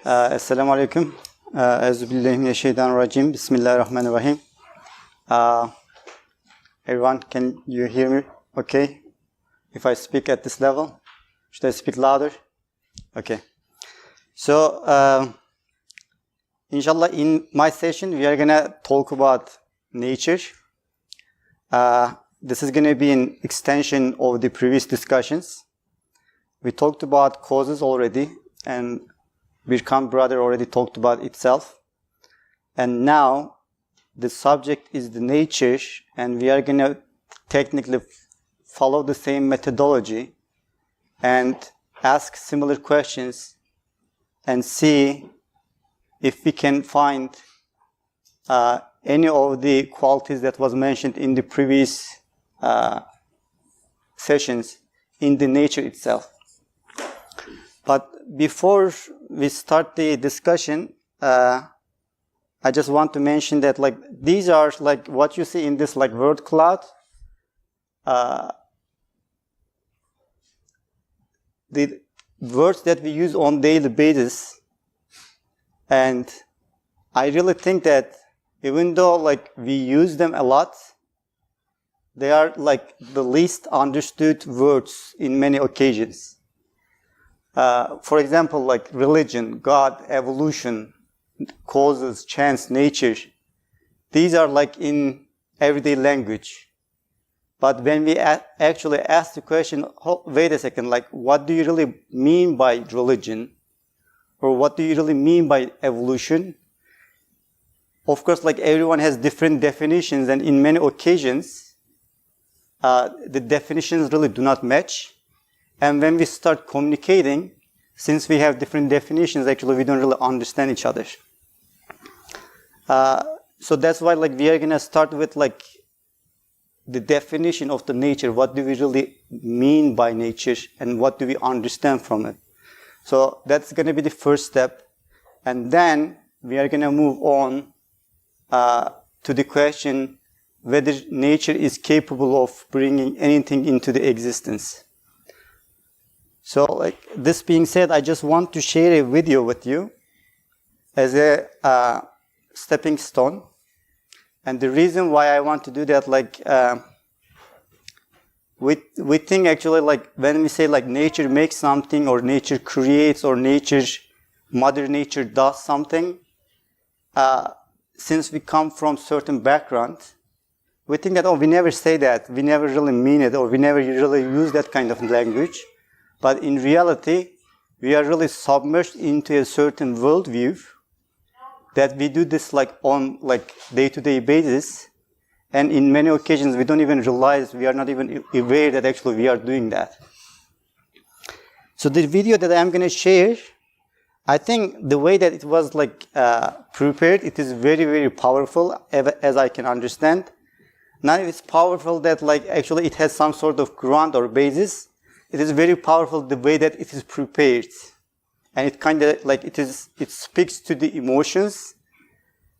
Assalamu alaikum. Auzubillahi minashaitanirrajim. Bismillahirrahmanirrahim. Everyone, can you hear me? Okay. If I speak at this level, should I speak louder? Okay. So, inshallah, in my session, we are gonna talk about nature. This is gonna be an extension of the previous discussions. We talked about causes already, and Birkan brother already talked about itself. And now, the subject is the nature, and we are going to technically follow the same methodology and ask similar questions and see if we can find any of the qualities that was mentioned in the previous sessions in the nature itself. But before we start the discussion, I just want to mention that these are what you see in this word cloud. The words that we use on daily basis, and I really think that even though we use them a lot, they are the least understood words in many occasions. For example, religion, God, evolution, causes, chance, nature. These are in everyday language. But when we actually ask the question, wait a second, what do you really mean by religion? Or what do you really mean by evolution? Of course, everyone has different definitions, and in many occasions, the definitions really do not match. And when we start communicating, since we have different definitions, actually we don't really understand each other. So that's why we are going to start with the definition of the nature. What do we really mean by nature, and what do we understand from it? So that's going to be the first step. And then we are going to move on to the question whether nature is capable of bringing anything into the existence. So, this being said, I just want to share a video with you as a stepping stone. And the reason why I want to do that, we think actually when we say nature makes something, or nature creates, or Mother Nature does something, since we come from certain background, we think that, we never say that, we never really mean it, or we never really use that kind of language. But in reality, we are really submerged into a certain worldview that we do this on day-to-day basis. And in many occasions, we don't even realize, we are not even aware that actually we are doing that. So the video that I'm going to share, I think the way that it was prepared, it is very, very powerful, as I can understand. Now it's powerful that actually it has some sort of ground or basis. It is very powerful the way that it is prepared. And it kind of it speaks to the emotions.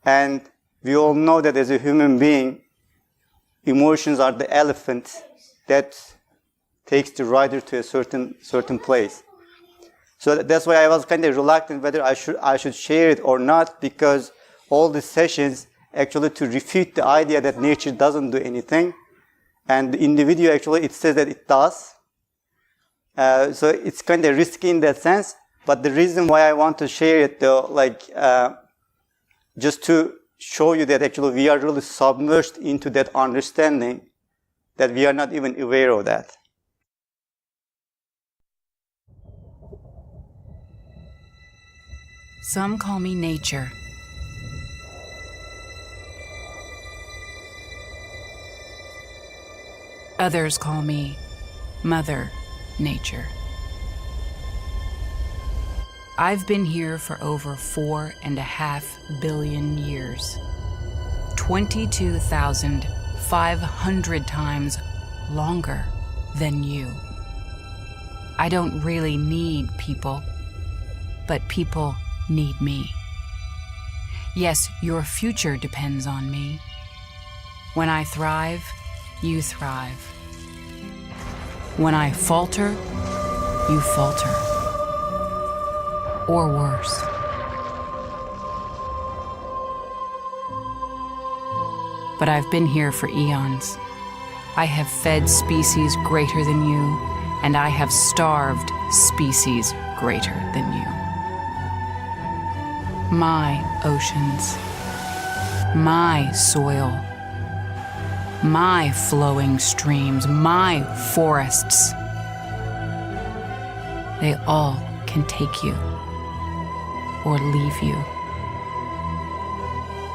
And we all know that as a human being, emotions are the elephant that takes the rider to a certain place. So that's why I was kind of reluctant whether I should share it or not, because all the sessions actually to refute the idea that nature doesn't do anything. And in the video actually it says that it does. So it's kind of risky in that sense, but the reason why I want to share it though, just to show you that actually we are really submerged into that understanding that we are not even aware of that. Some call me nature. Others call me Mother Nature. I've been here for over 4.5 billion years, 22,500 times longer than you. I don't really need people, but people need me. Yes, your future depends on me. When I thrive, you thrive. When I falter, you falter. Or worse. but I've been here for eons. I have fed species greater than you, and I have starved species greater than you. My oceans, my soil, my flowing streams, my forests, they all can take you or leave you.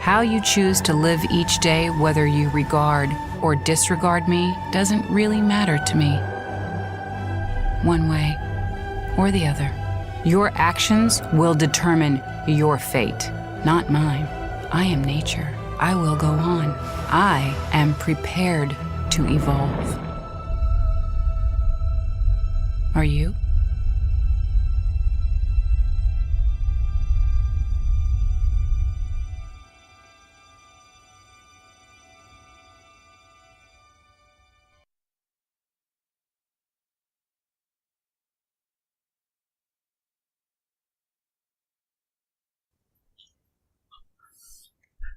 How you choose to live each day, whether you regard or disregard me, doesn't really matter to me. One way or the other. Your actions will determine your fate, not mine. I am nature. I will go on. I am prepared to evolve. Are you?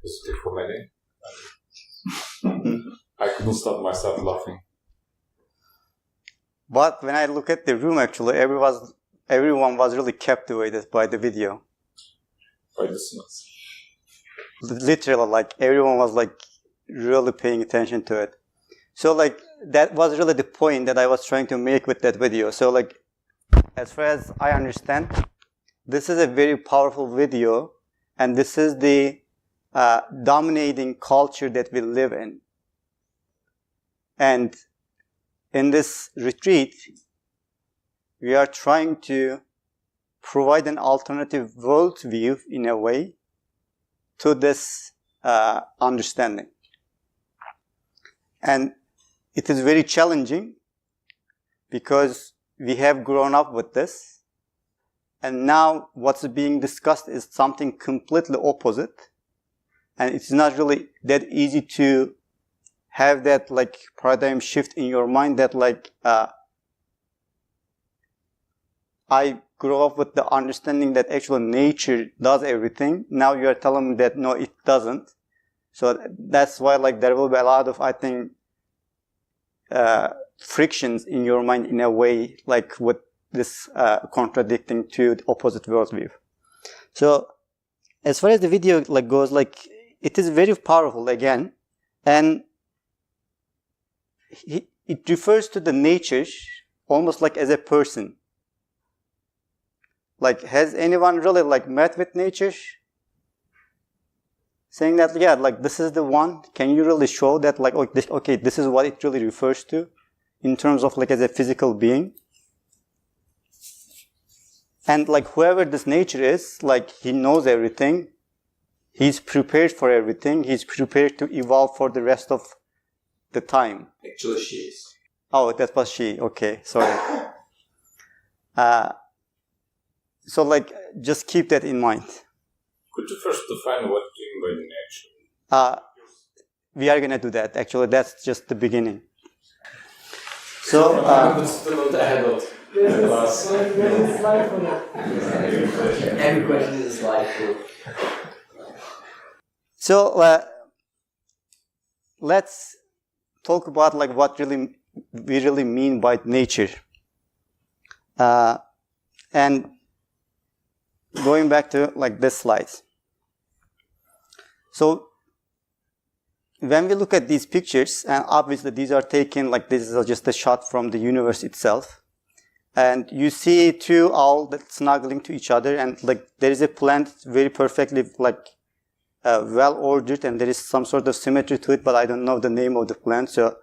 It's too for many. I couldn't stop myself laughing. But when I look at the room, actually, everyone was really captivated by the video. By the smells. Literally, like, everyone was, like, really paying attention to it. So, like, that was really the point that I was trying to make with that video. So, like, as far as I understand, this is a very powerful video, and this is the dominating culture that we live in. And in this retreat, we are trying to provide an alternative worldview, in a way, to this understanding. And it is very challenging because we have grown up with this, and now what's being discussed is something completely opposite. And it's not really that easy to have that, like, paradigm shift in your mind that, like, I grew up with the understanding that actually nature does everything. Now you are telling me that no, it doesn't. So that's why, like, there will be a lot of, I think, frictions in your mind, in a way, like, with this contradicting to the opposite worldview. So as far as the video, like, goes, like, it is very powerful again, and it refers to the nature almost like as a person. Like, has anyone really, like, met with nature? Saying that, yeah, like, this is the one. Can you really show that, like, okay, this is what it really refers to in terms of, like, as a physical being? And, like, whoever this nature is, like, he knows everything. He's prepared for everything. He's prepared to evolve for the rest of the time. Actually, she is. Oh, that was she. Okay, sorry. So, like, just keep that in mind. Could you first define what you mean by nature? We are going to do that. Actually, that's just the beginning. So, every question is a slide for. So let's talk about, like, what we really mean by nature. And going back to, like, this slide. So when we look at these pictures, and obviously these are taken, like, this is just a shot from the universe itself. And you see two owls that snuggling to each other, and, like, there is a plant very perfectly, like, well ordered, and there is some sort of symmetry to it, but I don't know the name of the plant. So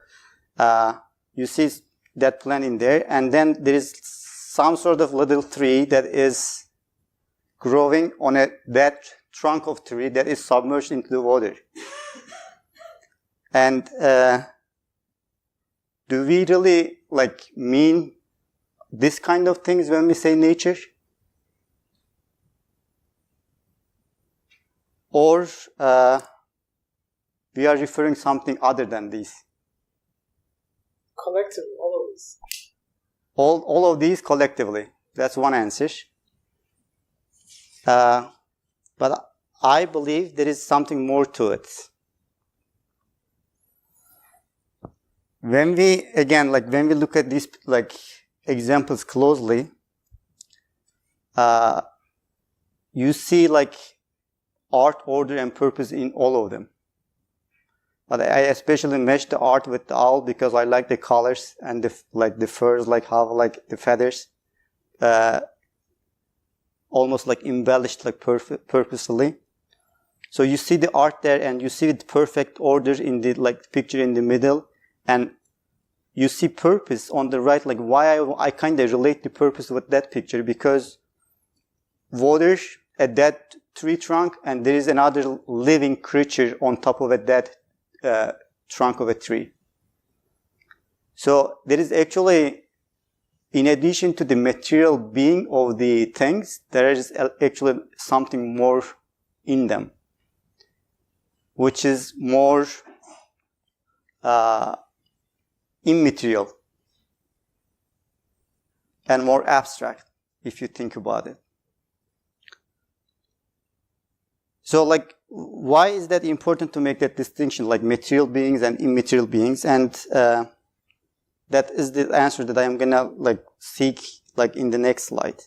you see that plant in there, and then there is some sort of little tree that is growing on that trunk of tree that is submerged into the water. And do we really, like, mean this kind of things when we say nature? Or we are referring something other than these? Collectively, all of this. All of these collectively. That's one answer. But I believe there is something more to it. when we look at these like examples closely, you see like art, order, and purpose in all of them. But I especially matched the art with the owl because I like the colors and the furs, like how like the feathers, almost like embellished like purposefully. So you see the art there, and you see the perfect order in the like picture in the middle, and you see purpose on the right. Like why I kind of relate the purpose with that picture, because water at that tree trunk, and there is another living creature on top of it, that trunk of a tree. So there is actually, in addition to the material being of the things, there is actually something more in them, which is more immaterial and more abstract, if you think about it. So like, why is that important to make that distinction, like material beings and immaterial beings? And that is the answer that I am gonna like seek like in the next slide.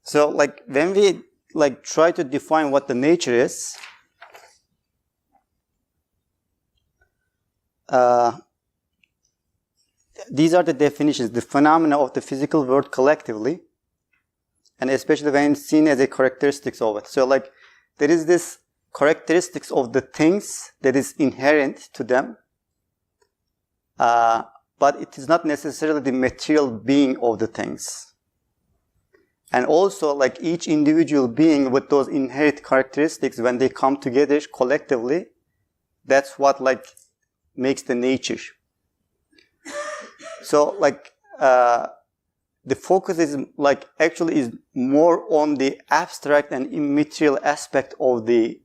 So like when we like try to define what the nature is, these are the definitions: the phenomena of the physical world collectively, and especially when seen as a characteristics of it. So like there is this characteristics of the things that is inherent to them, but it is not necessarily the material being of the things. And also like each individual being with those inherent characteristics, when they come together collectively, that's what like makes the nature. So like the focus is like actually is more on the abstract and immaterial aspect of the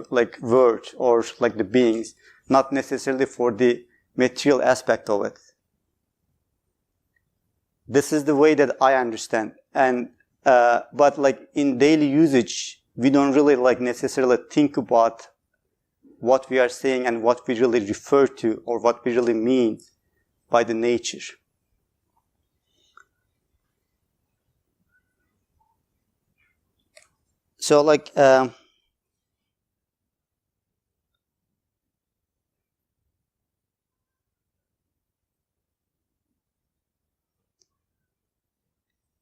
like world or like the beings, not necessarily for the material aspect of it. This is the way that I understand. And but like in daily usage, we don't really like necessarily think about what we are saying and what we really refer to or what we really mean by the nature. So like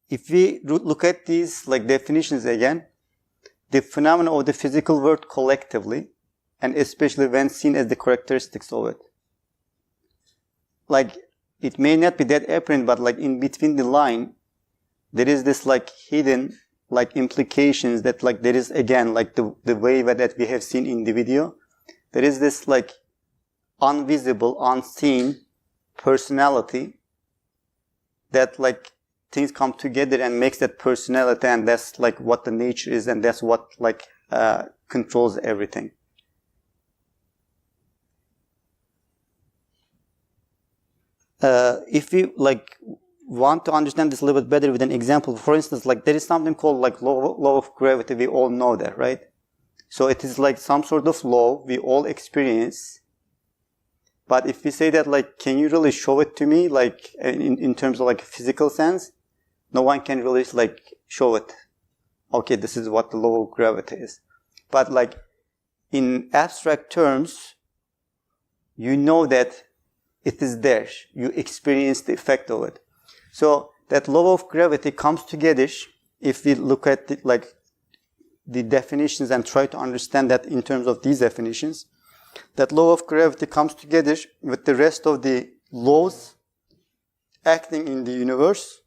if we look at these like definitions again, the phenomena of the physical world collectively, and especially when seen as the characteristics of it. Like it may not be that apparent, but like in between the line, there is this like hidden like implications that like there is again like the way that we have seen in the video. There is this like invisible, unseen personality that like things come together and makes that personality, and that's like what the nature is, and that's what like controls everything. If we like want to understand this a little bit better with an example, for instance, like there is something called like law of gravity. We all know that, right? So it is like some sort of law we all experience. But if we say that, like, can you really show it to me, like in terms of like physical sense? No one can really like show it. Okay, this is what the law of gravity is. But like in abstract terms, you know that it is there. You experience the effect of it. So that law of gravity comes together if we look at it, like the definitions and try to understand that in terms of these definitions. That law of gravity comes together with the rest of the laws acting in the universe,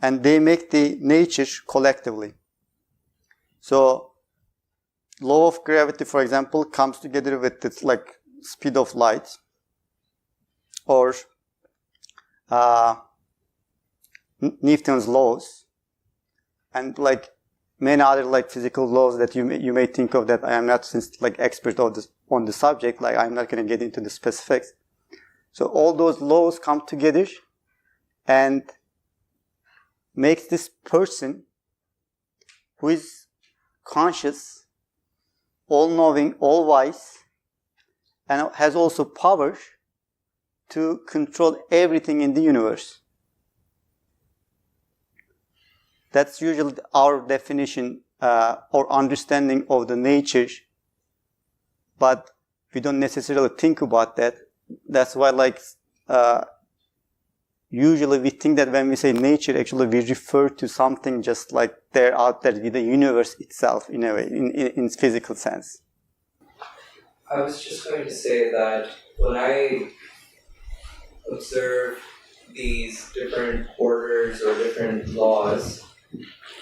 and they make the nature collectively. So law of gravity, for example, comes together with its like speed of light, or Newton's laws, and like many other like physical laws that you may think of that I am not since like expert of this on the subject, like I'm not going to get into the specifics. So all those laws come together and makes this person who is conscious, all-knowing, all-wise, and has also power to control everything in the universe. That's usually our definition or understanding of the nature, but we don't necessarily think about that. That's why, like, usually we think that when we say nature, actually we refer to something just like they're out there with the universe itself, in a way, in physical sense. I was just going to say that when I observe these different orders or different laws,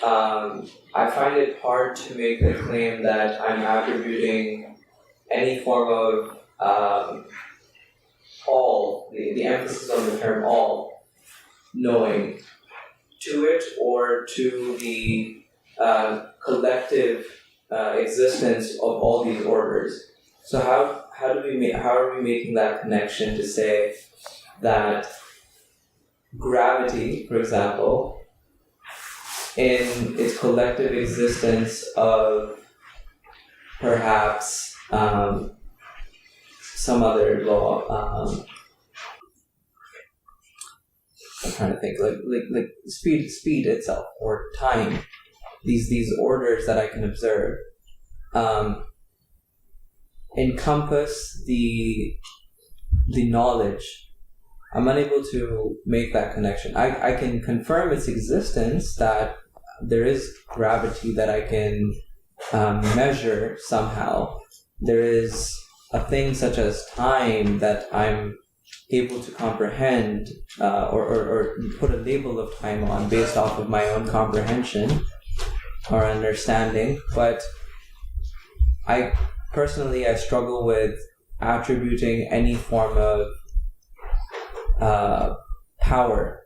I find it hard to make the claim that I'm attributing any form of all, the emphasis on the term all, knowing to it or to the collective existence of all these orders. So how are we making that connection to say that gravity, for example, in its collective existence of perhaps some other law, I'm trying to think, like speed itself or time, these orders that I can observe, encompass the knowledge. I'm unable to make that connection. I can confirm its existence, that there is gravity that I can measure somehow. There is a thing such as time that I'm able to comprehend or put a label of time on based off of my own comprehension or understanding. But I struggle with attributing any form of power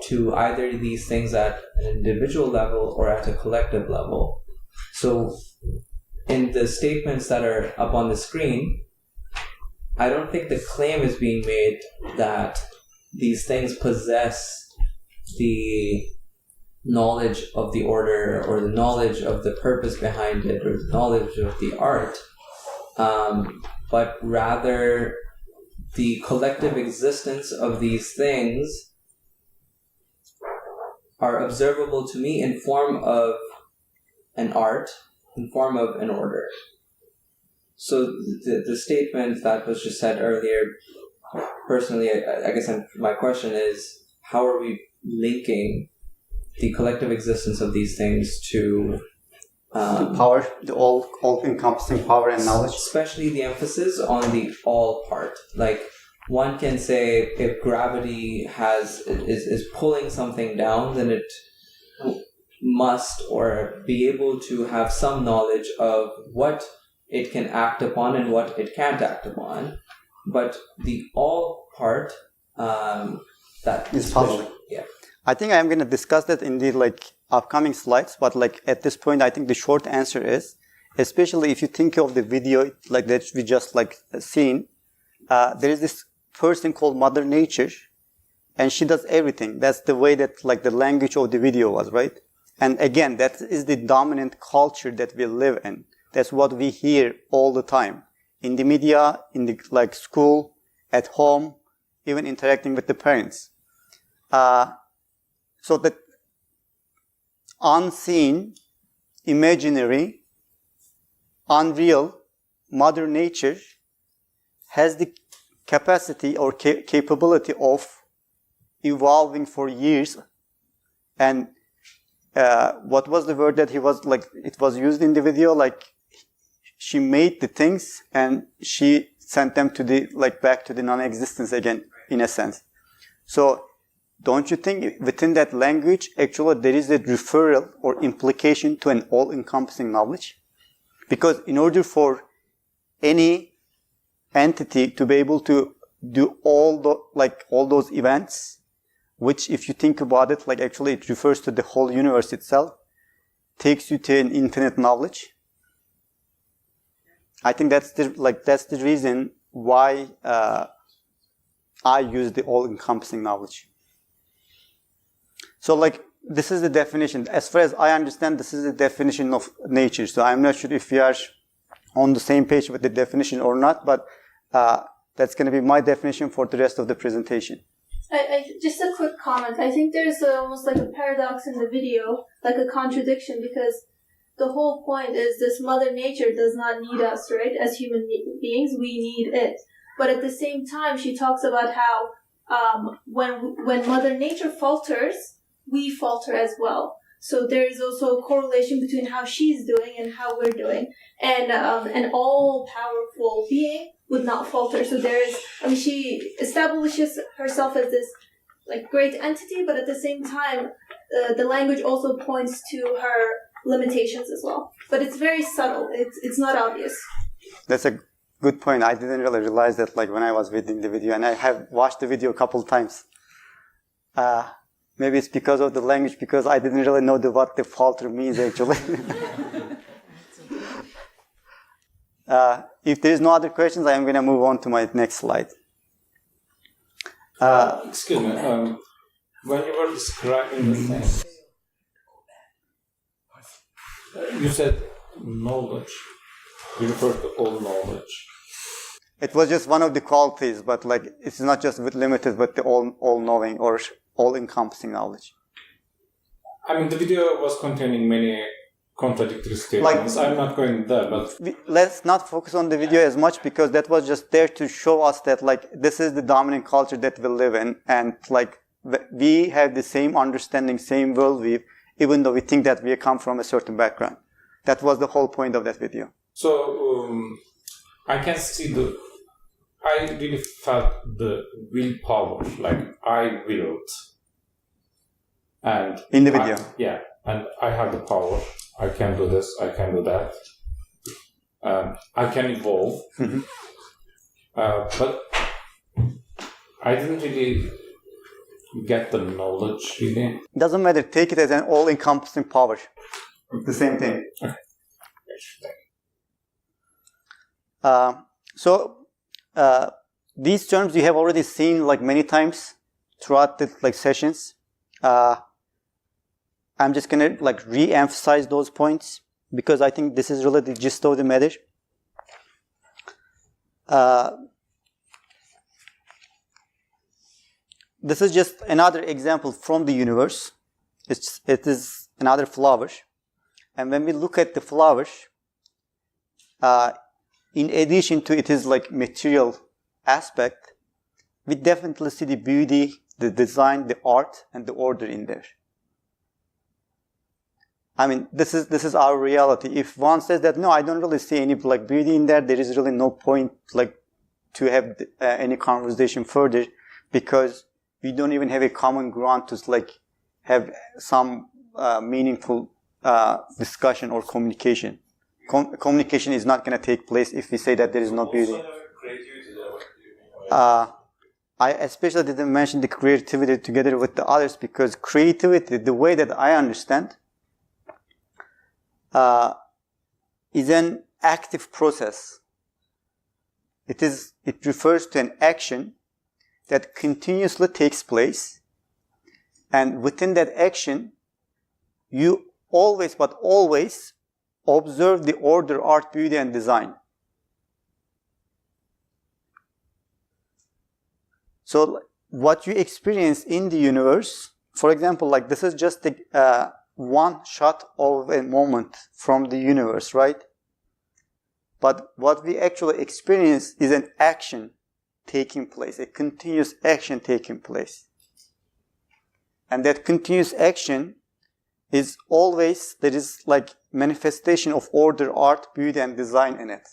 to either of these things at an individual level or at a collective level. So in the statements that are up on the screen, I don't think the claim is being made that these things possess the knowledge of the order or the knowledge of the purpose behind it or the knowledge of the art, but rather the collective existence of these things are observable to me in form of an art, in form of an order. So the statement that was just said earlier, personally, I guess my question is, how are we linking the collective existence of these things to the power, the all-encompassing power and knowledge? Especially the emphasis on the all part. Like, one can say if gravity is pulling something down, then it must or be able to have some knowledge of what it can act upon and what it can't act upon. But the all part, that is possible. Yeah. I think I am going to discuss that in the upcoming slides, but at this point, I think the short answer is, especially if you think of the video that we just seen, there is this person called Mother Nature, and she does everything. That's the way that the language of the video was, right? And again, that is the dominant culture that we live in. That's what we hear all the time. In the media, in the school, at home, even interacting with the parents. So that unseen, imaginary, unreal Mother Nature has the capacity or capability of evolving for years. And what was the word that he was it was used in the video? She made the things and she sent them to the back to the non-existence again, in a sense. So don't you think within that language, actually, there is a referral or implication to an all-encompassing knowledge? Because in order for any entity to be able to do all those events, which if you think about it, actually it refers to the whole universe itself, takes you to an infinite knowledge. I think that's the reason why I use the all-encompassing knowledge. So this is the definition. As far as I understand, this is the definition of nature. So I'm not sure if we are on the same page with the definition or not, but That's going to be my definition for the rest of the presentation. Just a quick comment. I think there's almost like a paradox in the video, like a contradiction, because the whole point is this Mother Nature does not need us, right? As human beings, we need it. But at the same time, she talks about how when Mother Nature falters, we falter as well. So there is also a correlation between how she's doing and how we're doing. And an all-powerful being would not falter. So she establishes herself as this like great entity, but at the same time, the language also points to her limitations as well. But it's very subtle. It's not obvious. That's a good point. I didn't really realize that like when I was reading the video, and I have watched the video a couple of times. Maybe it's because of the language, because I didn't really know what the falter means actually. If there is no other questions, I am going to move on to my next slide. Excuse me. When you were describing the thing, you said knowledge. You referred to all knowledge. It was just one of the qualities, but like it's not just limited, but the all-knowing or all-encompassing knowledge. I mean, the video was containing many contradictory statements. I'm not going there, but let's not focus on the video as much, because that was just there to show us that like this is the dominant culture that we live in, and like we have the same understanding, same worldview, even though we think that we come from a certain background. That was the whole point of that video. So I can see I really felt the willpower, like I willed. And in the video. And I have the power. I can do this, I can do that. I can evolve. Mm-hmm. But I didn't really get the knowledge really. Doesn't matter, take it as an all-encompassing power. The same thing. These terms you have already seen like many times throughout the like sessions. I'm just gonna like re-emphasize those points because I think this is really the gist of the matter. This is just another example from the universe. It is another flower, and when we look at the flower, in addition to it is like material aspect, we definitely see the beauty, the design, the art, and the order in there. I mean, this is our reality. If one says that no, I don't really see any like beauty in there, there is really no point like to have any conversation further, because we don't even have a common ground to like have some meaningful discussion or communication. Communication is not going to take place if we say that there is no beauty. I especially didn't mention the creativity together with the others, because creativity, the way that I understand, is an active process. It refers to an action that continuously takes place, and within that action, you always observe the order, art, beauty, and design. So what you experience in the universe, for example, like this is just the one shot of a moment from the universe, right? But what we actually experience is an action taking place, a continuous action taking place. And that continuous action is always, there is like manifestation of order, art, beauty, and design in it.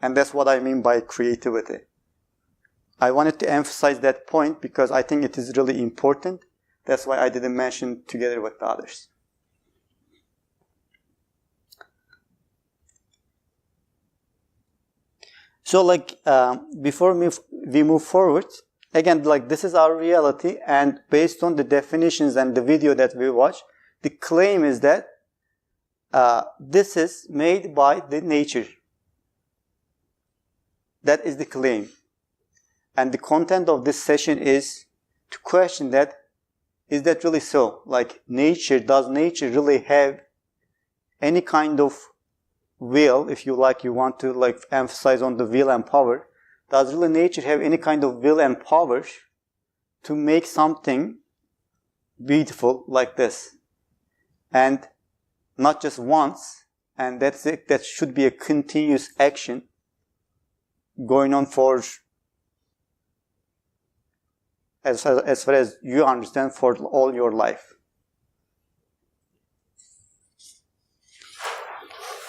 And that's what I mean by creativity. I wanted to emphasize that point because I think it is really important. That's why I didn't mention together with the others. So like before we move forward, again, like this is our reality, and based on the definitions and the video that we watched, the claim is that this is made by the nature. That is the claim. And the content of this session is to question that, is that really so? Like does nature really have any kind of will, if you like, you want to like emphasize on the will and power, does really nature have any kind of will and power to make something beautiful like this? And not just once, and that's it. That should be a continuous action going on for, as far as you understand, for all your life.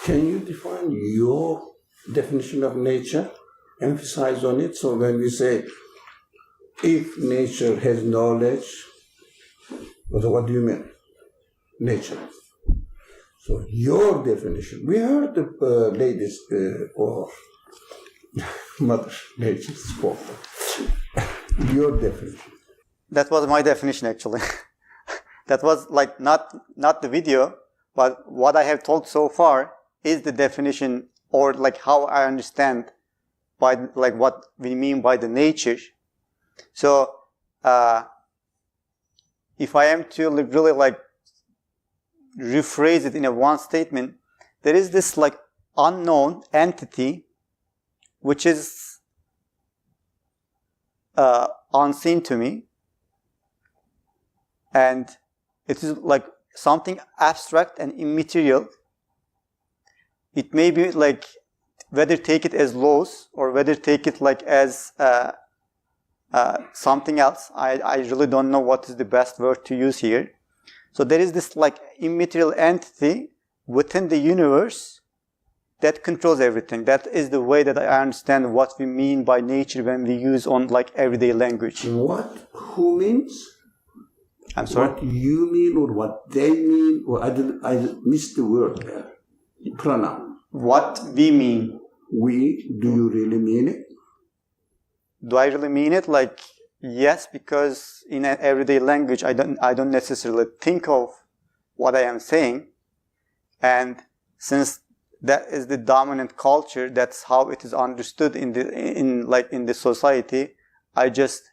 Can you define your definition of nature? Emphasize on it. So when we say, if nature has knowledge, what do you mean? Nature. So your definition. We heard the ladies or Mother Nature spoke. Your definition. That was my definition, actually. That was like not the video, but what I have told so far is the definition, or like how I understand by like what we mean by the nature. So if I am to really like rephrase it in a one statement, there is this like unknown entity which is unseen to me, and it is like something abstract and immaterial. It may be like, whether take it as laws or whether take it like as something else. I really don't know what is the best word to use here. So there is this like immaterial entity within the universe that controls everything. That is the way that I understand what we mean by nature when we use on like everyday language. What? Who means? I'm sorry? What you mean or what they mean? Or I missed the word there. Pronoun. What we mean. We, do you really mean it? Do I really mean it? Like, yes, because in an everyday language, I don't necessarily think of what I am saying. And since that is the dominant culture, that's how it is understood in the society, I just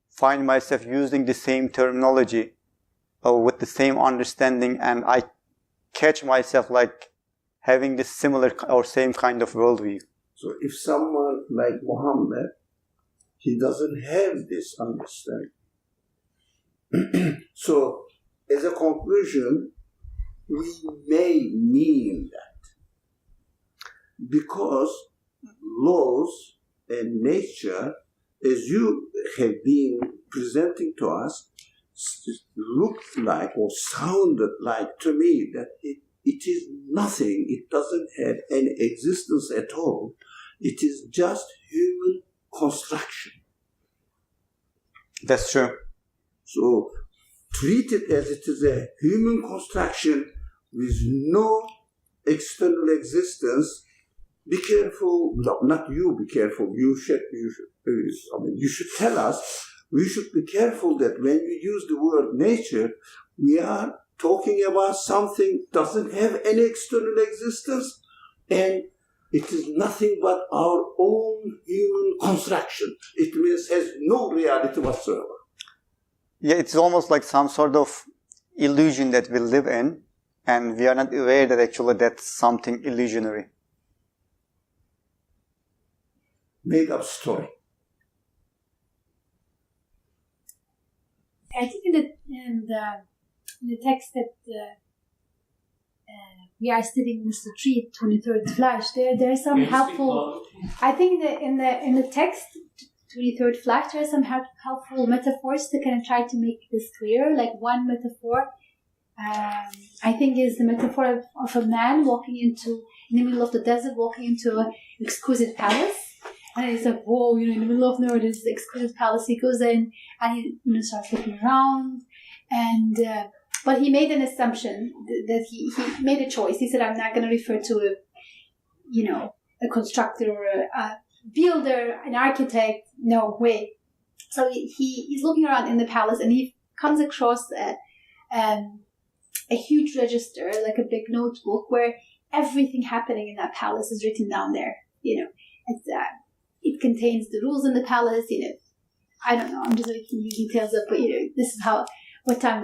find myself using the same terminology with the same understanding, and I catch myself like having this similar or same kind of worldview. So if someone like Muhammad, he doesn't have this understanding. So as a conclusion, we may mean that because laws and nature, as you have been presenting to us, looked like or sounded like to me that it is nothing. It doesn't have any existence at all. It is just human construction. That's true. So treat it as it is a human construction with no external existence. Be careful. No, not you. Be careful. You should tell us. We should be careful that when we use the word nature, we are talking about something doesn't have any external existence, and it is nothing but our own human construction. It means has no reality whatsoever. Yeah, it's almost like some sort of illusion that we live in, and we are not aware that actually that's something illusionary. Made up story. I think in the text that we are studying in this retreat, 23rd Flash, there are some helpful. I think that in the text, 23rd Flash, there are some helpful metaphors to kind of try to make this clear. Like one metaphor, I think, is the metaphor of a man walking in the middle of the desert, walking into an exquisite palace. And it's like, whoa, in the middle of nowhere, there's this exquisite palace. He goes in and he starts looking around. And but he made an assumption that he made a choice. He said, I'm not going to refer to a constructor or a builder, an architect. No way. So he's looking around in the palace, and he comes across a huge register, like a big notebook, where everything happening in that palace is written down there. It contains the rules in the palace. I don't know. I'm just making you details up, but this is what time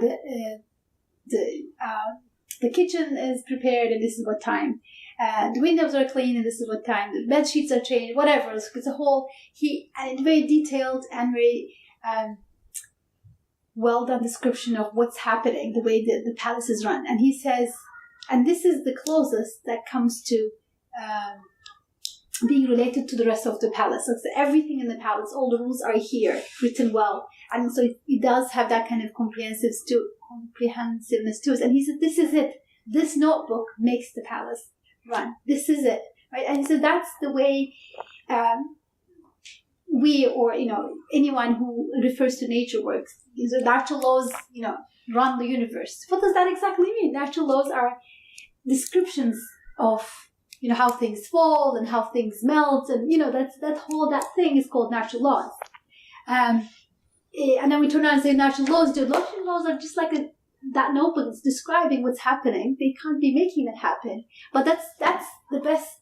the kitchen is prepared, and this is what time. The windows are clean, and this is what time. The bed sheets are changed, whatever. It's a whole, and very detailed and very well done description of what's happening, the way the palace is run. And he says, and this is the closest that comes to being related to the rest of the palace. So everything in the palace, all the rules are here, written well. And so it does have that kind of comprehensiveness to it. And he said, this is it. This notebook makes the palace run. This is it. Right? And so that's the way we, or anyone who refers to nature works. These are natural laws, run the universe. What does that exactly mean? Natural laws are descriptions of how things fall and how things melt, and that thing is called natural laws. And then we turn around and say natural laws. Natural laws are just like that notebook is describing what's happening. They can't be making that happen. But that's the best.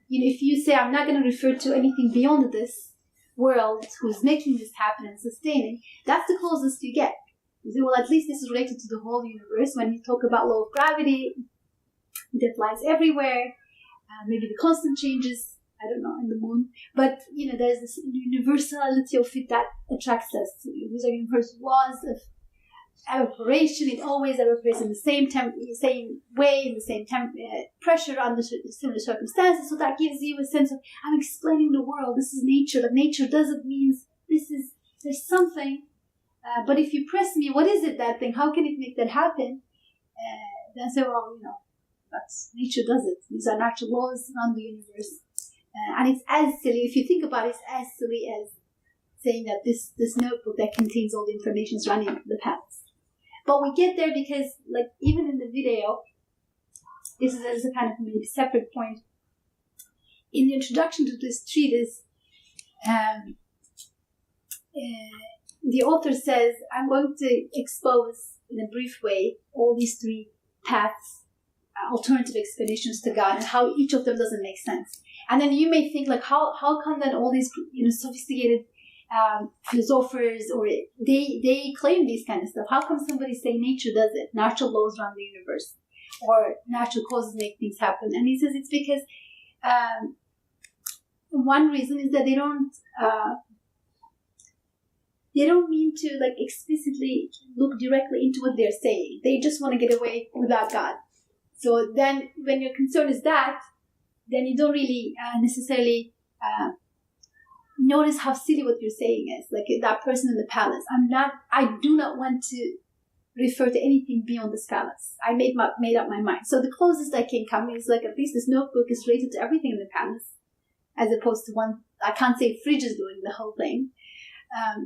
If you say I'm not going to refer to anything beyond this world who's making this happen and sustaining, that's the closest you get. You say, well, at least this is related to the whole universe. When you talk about law of gravity, it applies everywhere. Maybe the constant changes, I don't know, in the moon. But, there's this universality of it that attracts us. These are universal laws of evaporation. It always evaporates in the same way, in the same pressure under similar circumstances. So that gives you a sense of, I'm explaining the world. This is nature. That nature doesn't mean there's something. But if you press me, what is it, that thing? How can it make that happen? Then I say, well, that's nature does it. These are natural laws around the universe. And it's as silly, if you think about it, it's as silly as saying that this notebook that contains all the information is running the palace. But we get there because, even in the video, this is a kind of maybe separate point. In the introduction to this treatise, the author says, I'm going to expose in a brief way all these three paths, alternative explanations to God, and how each of them doesn't make sense. And then you may think, how come then all these sophisticated philosophers, or they claim these kind of stuff? How come somebody say nature does it? Natural laws run the universe, or natural causes make things happen? And he says it's because one reason is that they don't mean to explicitly look directly into what they're saying. They just want to get away without God. So then when your concern is that, then you don't really necessarily notice how silly what you're saying is. Like that person in the palace. I do not want to refer to anything beyond this palace. I made up my mind. So the closest I can come is at least this notebook is related to everything in the palace, as opposed to one. I can't say fridge is doing the whole thing.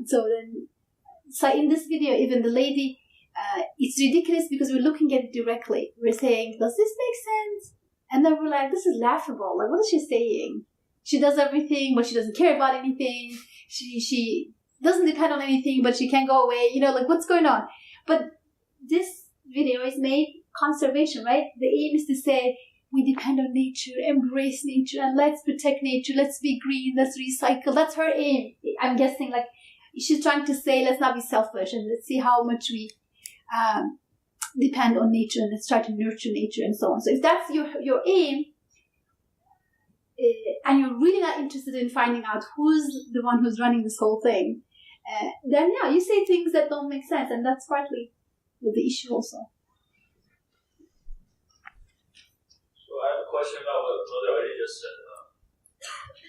So in this video, even the lady, it's ridiculous because we're looking at it directly. We're saying, does this make sense? And then we're like, this is laughable. What is she saying? She does everything, but she doesn't care about anything. She doesn't depend on anything, but she can't go away. What's going on? But this video is made conservation, right? The aim is to say, we depend on nature, embrace nature, and let's protect nature. Let's be green. Let's recycle. That's her aim. I'm guessing she's trying to say, let's not be selfish, and let's see how much we depend on nature, and let's try to nurture nature and so on. So if that's your aim, and you're really not interested in finding out who's the one who's running this whole thing, then you say things that don't make sense, and that's partly the issue also. So I have a question about what Brother Ali just said.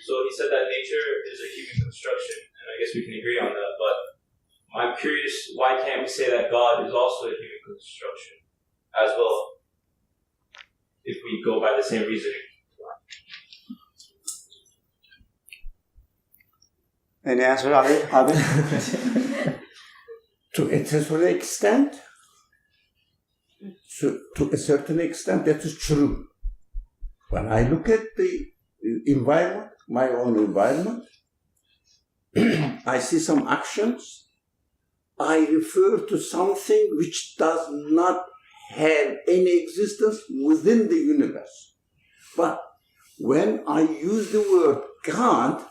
So he said that nature is a human construction, and I guess we can agree on that, but I'm curious, why can't we say that God is also a human construction as well, if we go by the same reasoning? Any answer, Abi? To a certain extent, that is true. When I look at the environment, my own environment, I see some actions. I refer to something which does not have any existence within the universe. But when I use the word God,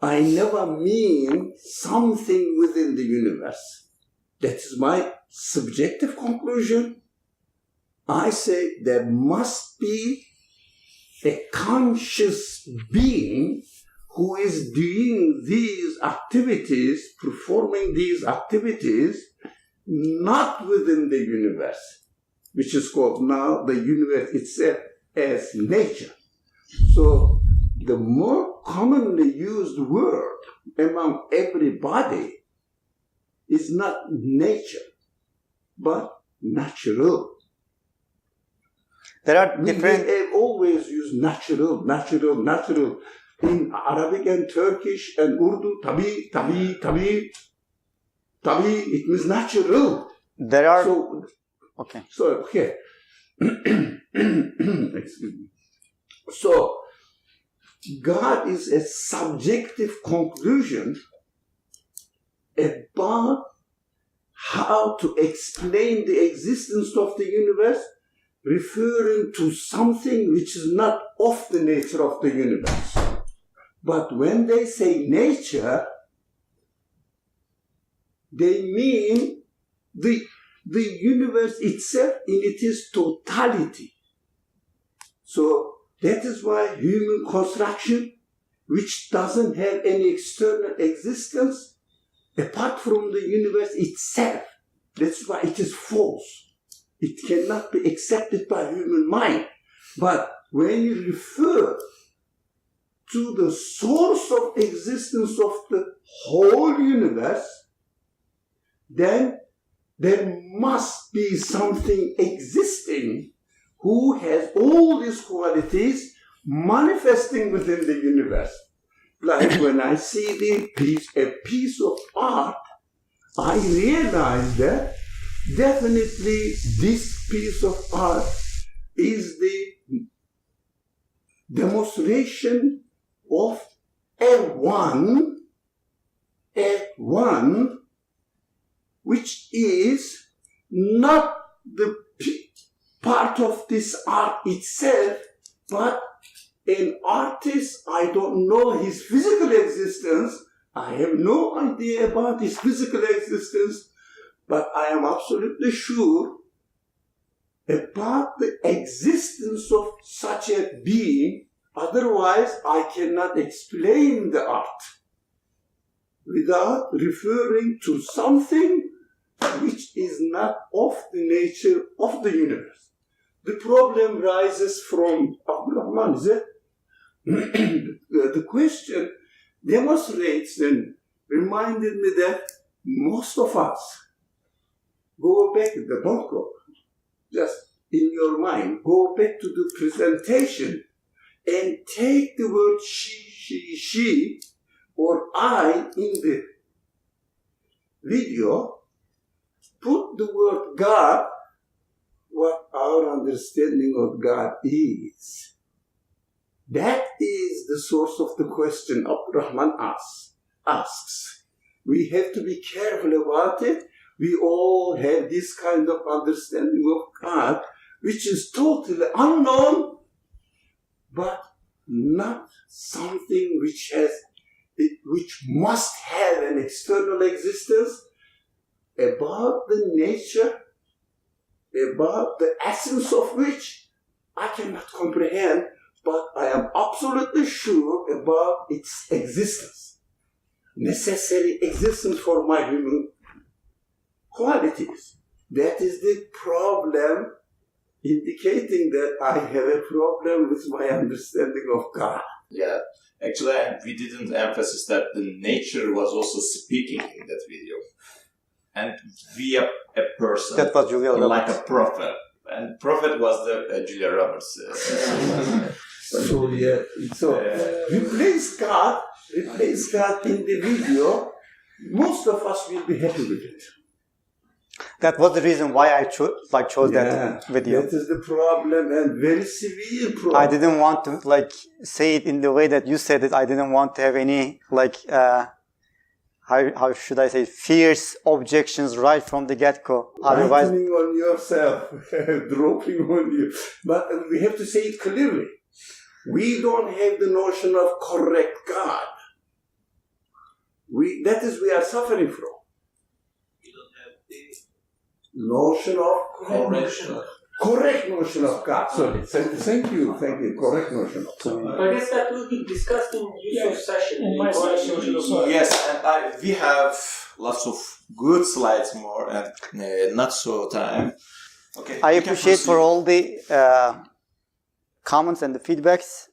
I never mean something within the universe. That is my subjective conclusion. I say there must be a conscious being who is doing these activities, performing these activities, not within the universe, which is called now the universe itself as nature. So the more commonly used word among everybody is not nature, but natural. There are different. We have always used natural. In Arabic and Turkish and Urdu, tabi, it means natural. There are. Okay. Excuse me. So, God is a subjective conclusion about how to explain the existence of the universe, referring to something which is not of the nature of the universe. But when they say nature, they mean the universe itself in its totality. So that is why human construction, which doesn't have any external existence apart from the universe itself, that's why it is false. It cannot be accepted by human mind. But when you refer to the source of existence of the whole universe, then there must be something existing who has all these qualities manifesting within the universe. Like when I see a piece of art, I realize that definitely this piece of art is the demonstration of a one, which is not the part of this art itself, but an artist. I don't know his physical existence. I have no idea about his physical existence, but I am absolutely sure about the existence of such a being. Otherwise, I cannot explain the art without referring to something which is not of the nature of the universe. The problem rises from Abdurrahman, is it? The question demonstrates and reminded me that most of us go back to the Bangkok, just in your mind, go back to the presentation and take the word she, or I in the video, put the word God, what our understanding of God is. That is the source of the question Abdurrahman asks. We have to be careful about it. We all have this kind of understanding of God, which is totally unknown, but not something which must have an external existence, about the nature, about the essence of which I cannot comprehend, but I am absolutely sure about its existence, necessary existence for my human qualities. That is the problem, indicating that I have a problem with my understanding of God. Yeah, actually, we didn't emphasize that the nature was also speaking in that video. And we are a person, that was Julia like Roberts. a prophet. And prophet was the Julia Roberts. Replace God in the video, most of us will be happy with it. That was the reason why I chose that video. That is the problem, and very severe problem. I didn't want to say it in the way that you said it. I didn't want to have any how should I say, fierce objections right from the get-go. Otherwise, lightning on yourself, dropping on you. But we have to say it clearly. We don't have the notion of correct God. We are suffering from. You don't have the Notion of correct notion of God. Sorry, thank you, correct notion of God. I guess that will be discussed in Yusuf's session. In my session. Yes, and we have lots of good slides more and not so time. Okay. I appreciate for all the comments and the feedbacks.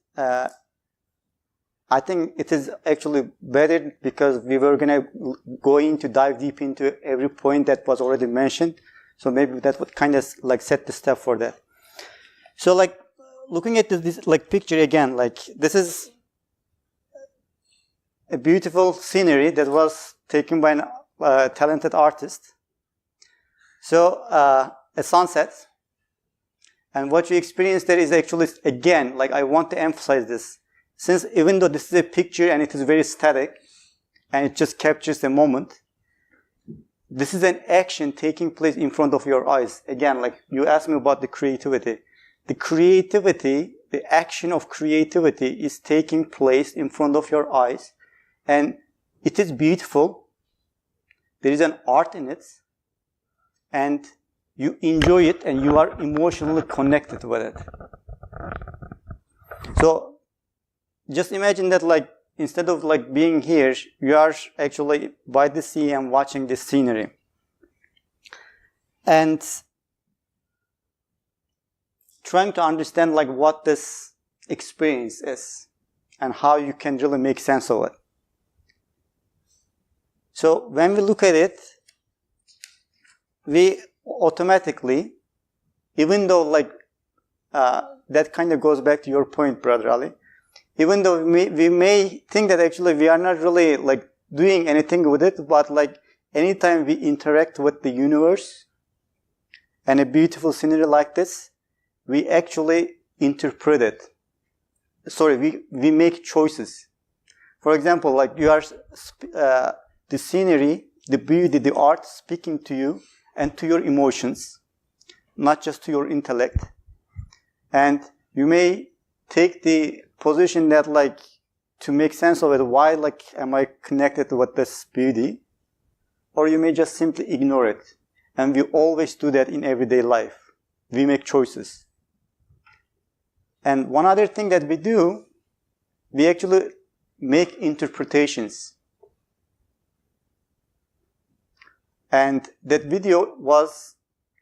I think it is actually better because we were going to dive deep into every point that was already mentioned. So maybe that would kind of like set the step for that. So like looking at this like picture again, like this is a beautiful scenery that was taken by a talented artist. So a sunset. And what you experience there is actually, again, like I want to emphasize this. Since even though this is a picture and it is very static, and it just captures the moment, this is an action taking place in front of your eyes. Again, like you asked me about the creativity. The creativity, the action of creativity is taking place in front of your eyes. And it is beautiful. There is an art in it. And you enjoy it and you are emotionally connected with it. So just imagine that like instead of like being here, you are actually by the sea and watching this scenery. And trying to understand like what this experience is and how you can really make sense of it. So when we look at it, we automatically, even though like that kind of goes back to your point, Brother Ali, even though we may think that actually we are not really like doing anything with it, but like anytime we interact with the universe and a beautiful scenery like this, we actually interpret it. Sorry, we make choices. For example, like you are the scenery, the beauty, the art speaking to you and to your emotions, not just to your intellect. And you may take the position that like to make sense of it, why like am I connected with this beauty? Or you may just simply ignore it. And we always do that in everyday life. We make choices. And one other thing that we do, we actually make interpretations. And that video was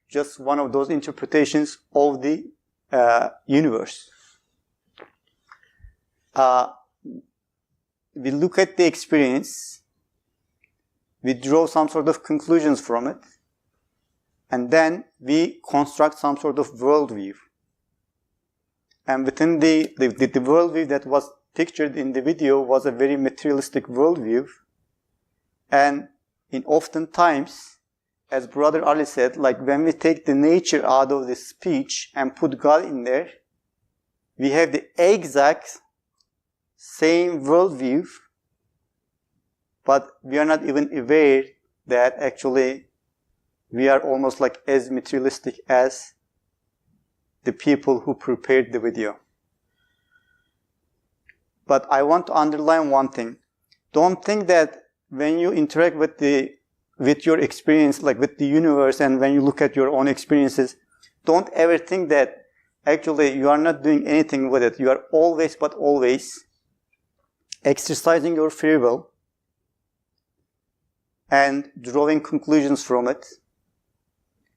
just one of those interpretations of the universe. We look at the experience, we draw some sort of conclusions from it, and then we construct some sort of worldview. And within the worldview that was pictured in the video was a very materialistic worldview. And in oftentimes, as Brother Ali said, like when we take the nature out of the speech and put God in there, we have the exact same worldview, but we are not even aware that actually we are almost like as materialistic as the people who prepared the video. But I want to underline one thing. Don't think that when you interact with your experience, like with the universe, and when you look at your own experiences, don't ever think that actually you are not doing anything with it. You are always but always exercising your free will and drawing conclusions from it,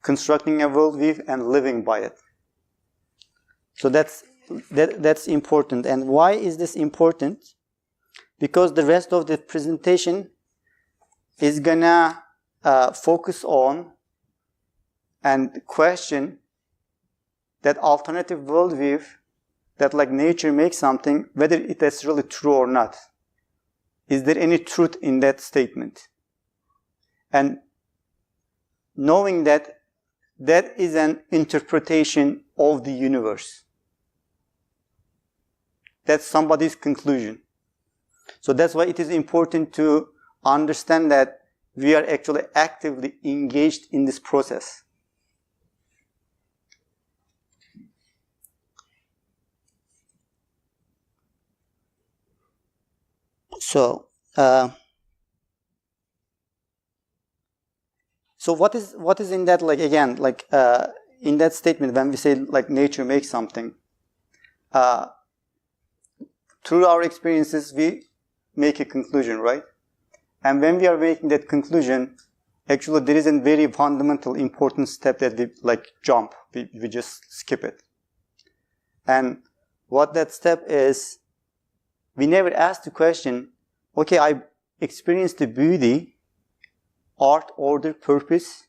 constructing a worldview and living by it. So that's important. And why is this important? Because the rest of the presentation is gonna focus on and question that alternative worldview that like nature makes something, whether it is really true or not. Is there any truth in that statement? And knowing that that is an interpretation of the universe. That's somebody's conclusion. So that's why it is important to understand that we are actually actively engaged in this process. So what is in that, like again, like in that statement, when we say like nature makes something, through our experiences, we make a conclusion, right? And when we are making that conclusion, actually there is a very fundamental, important step that we like jump. We just skip it. And what that step is, we never ask the question, okay, I experienced the beauty, art, order, purpose,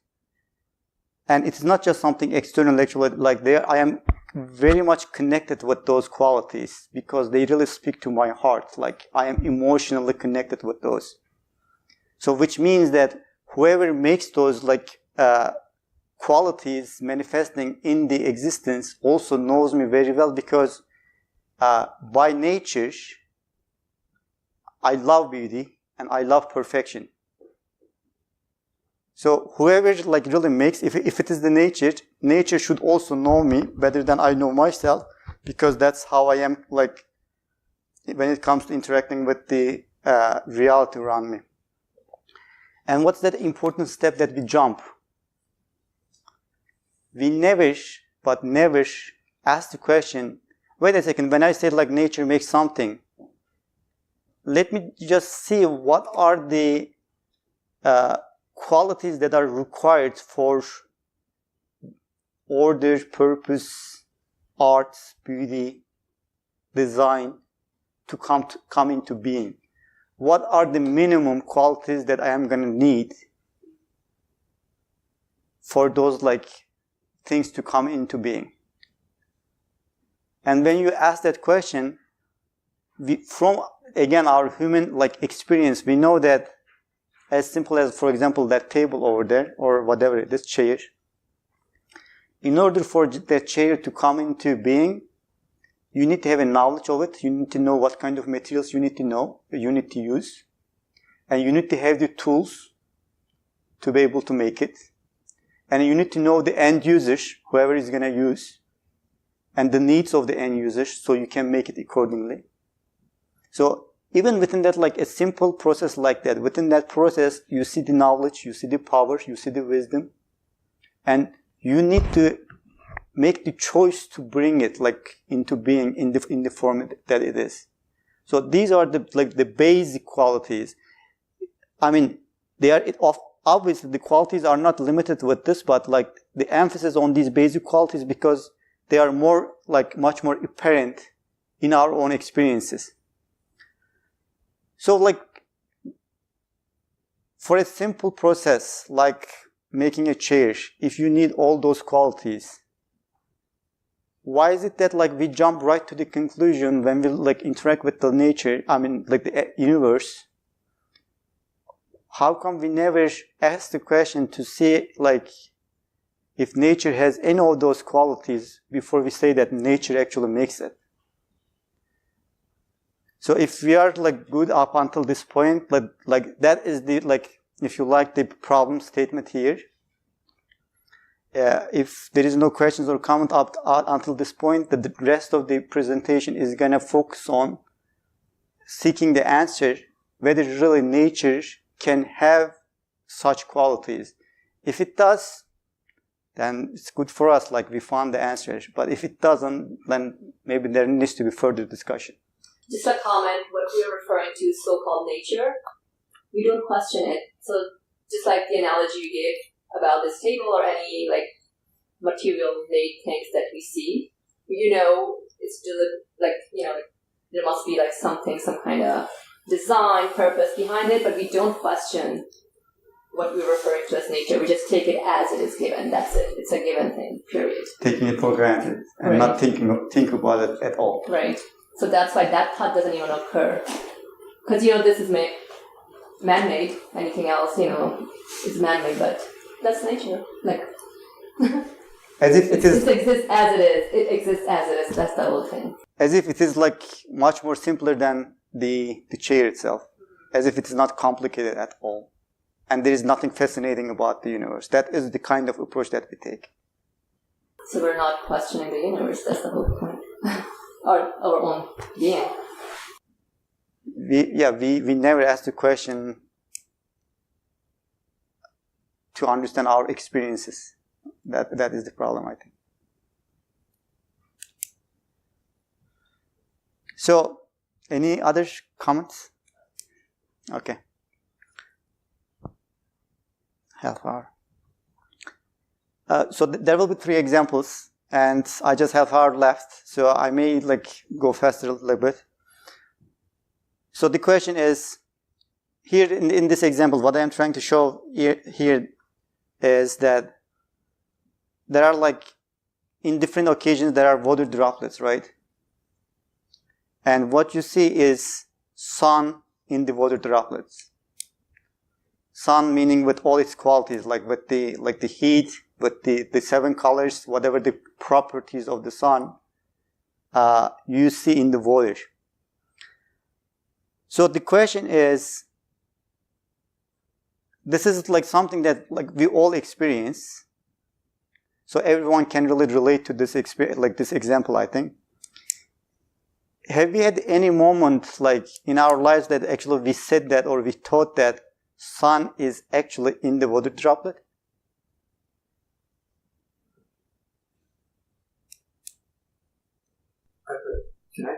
and it's not just something external, actually, like there, I am very much connected with those qualities because they really speak to my heart. Like I am emotionally connected with those. So which means that whoever makes those like qualities manifesting in the existence also knows me very well because by nature, I love beauty and I love perfection. So whoever like really makes, if it is the nature should also know me better than I know myself because that's how I am like when it comes to interacting with the reality around me. And what's that important step that we jump? We never ask the question, wait a second, when I said like nature makes something, let me just see what are the qualities that are required for order, purpose, art, beauty, design to come into being. What are the minimum qualities that I am going to need for those like things to come into being? And when you ask that question, from again our human like experience, we know that as simple as, for example, that table over there or whatever it is, chair. In order for that chair to come into being, you need to have a knowledge of it. You need to know what kind of materials you need to know, you need to use. And you need to have the tools to be able to make it. And you need to know the end users, whoever is going to use, and the needs of the end users so you can make it accordingly. So even within that, like a simple process like that, within that process, you see the knowledge, you see the power, you see the wisdom, and you need to make the choice to bring it like into being in the form that it is. So these are the basic qualities. I mean, they are obviously the qualities are not limited with this, but like the emphasis on these basic qualities because they are much more apparent in our own experiences. So like, for a simple process like making a chair, if you need all those qualities, why is it that like we jump right to the conclusion when we like interact with the nature, I mean like the universe? How come we never ask the question to see like if nature has any of those qualities before we say that nature actually makes it? So if we are like good up until this point, like that is the like, if you like, the problem statement here. If there is no questions or comment up until this point, the rest of the presentation is gonna focus on seeking the answer whether really nature can have such qualities. If it does, then it's good for us, like we found the answer. But if it doesn't, then maybe there needs to be further discussion. Just a comment, what we are referring to is so-called nature. We don't question it. So just like the analogy you gave about this table or any like material-made things that we see, it's still like, there must be like something, some kind of design, purpose behind it, but we don't question what we're referring to as nature. We just take it as it is given. That's it. It's a given thing, period. Taking it for granted and not think about it at all. Right. So that's why that thought doesn't even occur. Because, this is man-made. Anything else, is man-made, but that's nature. Like, as if it exists as it is. It exists as it is. That's the whole thing. As if it is like much more simpler than the chair itself. As if it is not complicated at all. And there is nothing fascinating about the universe. That is the kind of approach that we take. So we're not questioning the universe. That's the whole point. Or our own being. We never ask the question to understand our experiences. That is the problem, I think. So, any other comments? Okay. Half hour. So there will be 3 examples, and I just have hour left, so I may go faster a little bit. So the question is, here in this example, what I am trying to show here is that there are in different occasions there are water droplets, right? And what you see is sun in the water droplets. Sun meaning with all its qualities, with the heat, with the 7 colors, whatever the properties of the sun, you see in the water. So the question is, this is something that we all experience. So everyone can really relate to this experience, this example, I think. Have we had any moment in our lives that actually we said that or we thought that sun is actually in the water droplet? Can I?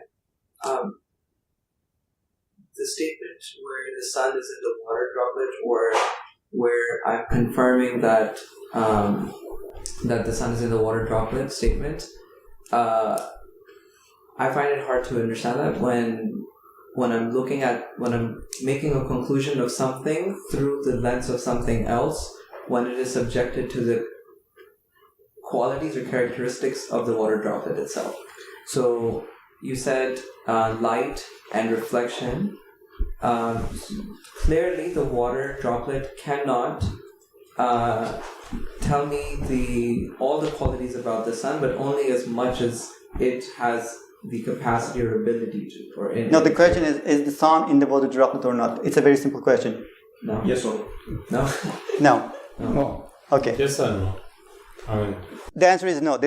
The statement where the sun is in the water droplet, or where I'm confirming that that the sun is in the water droplet statement, I find it hard to understand that when I'm making a conclusion of something through the lens of something else, when it is subjected to the qualities or characteristics of the water droplet itself. So you said light and reflection. Clearly, the water droplet cannot tell me all the qualities about the sun, but only as much as it has the capacity or ability to. No, the question is the sun in the water droplet or not? It's a very simple question. No. Yes or no? No. No. Okay. Yes or no? I mean, the answer is no.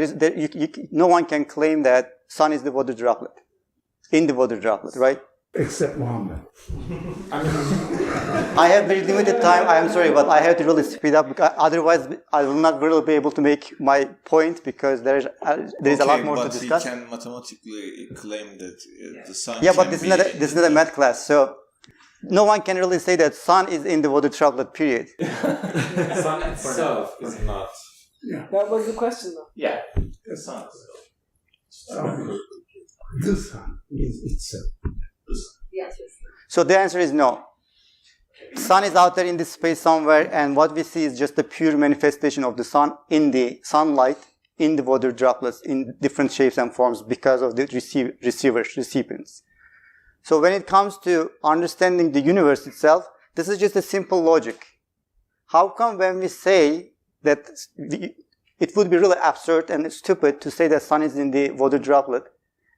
No one can claim that sun is the water droplet, in the water droplet, right? Except Muhammad. I have very limited time. I am sorry, but I have to really speed up because otherwise I will not really be able to make my point because there is a lot more to discuss. But he can mathematically claim that the sun. Yeah, but this is not a math class, so no one can really say that sun is in the water droplet. Period. sun itself is not. Yeah. That was the question, though. Yeah, the sun. The sun is itself. Yes. So the answer is no. Sun is out there in this space somewhere, and what we see is just the pure manifestation of the sun in the sunlight, in the water droplets, in different shapes and forms because of the recipients. So when it comes to understanding the universe itself, this is just a simple logic. How come when we say that it would be really absurd and stupid to say that sun is in the water droplet,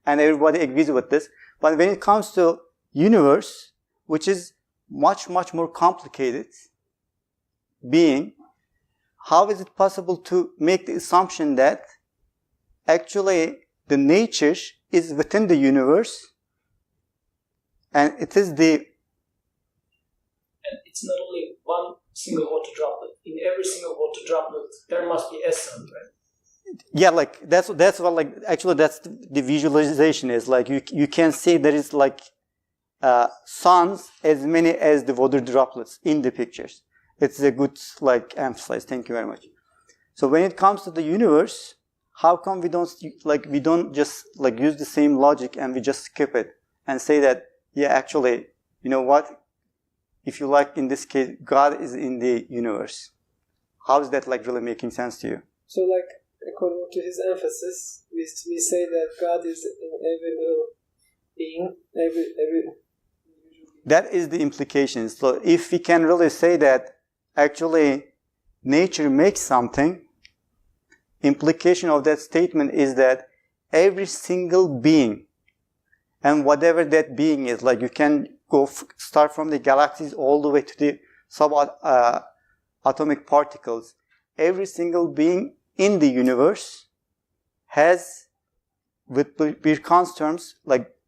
and everybody agrees with this, but when it comes to universe, which is much, much more complicated being, how is it possible to make the assumption that actually the nature is within the universe and it is the... And it's not only one single water droplet. In every single water droplet, there must be a sun, right? Yeah, that's what actually that's the visualization is. You can see there is suns as many as the water droplets in the pictures. It's a good emphasis. Thank you very much. So when it comes to the universe, how come we don't just use the same logic and we just skip it and say that, yeah, actually, you know what? If you like, in this case, God is in the universe. How is that really making sense to you? So according to his emphasis, we say that God is in every little being, every. That is the implication. So if we can really say that actually nature makes something, implication of that statement is that every single being and whatever that being is, you can go start from the galaxies all the way to the subatomic particles, every single being in the universe has, with Birkan's terms,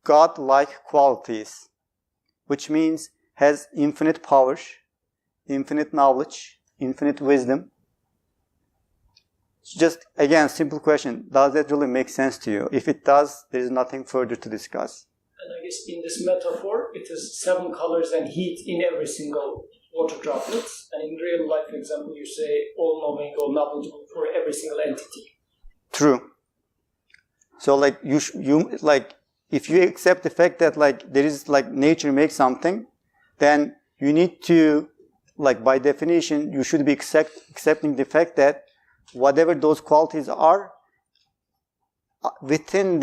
God-like qualities, which means has infinite power, infinite knowledge, infinite wisdom. Just, again, simple question. Does that really make sense to you? If it does, there is nothing further to discuss. And I guess in this metaphor, it is 7 colors and heat in every single water droplet. And in real life, for example, you say all-knowing or knowledgeable for every single entity. True. So, like, if you accept the fact that, like, there is, like, nature makes something, then you need to, like, by definition, you should be accepting the fact that whatever those qualities are, within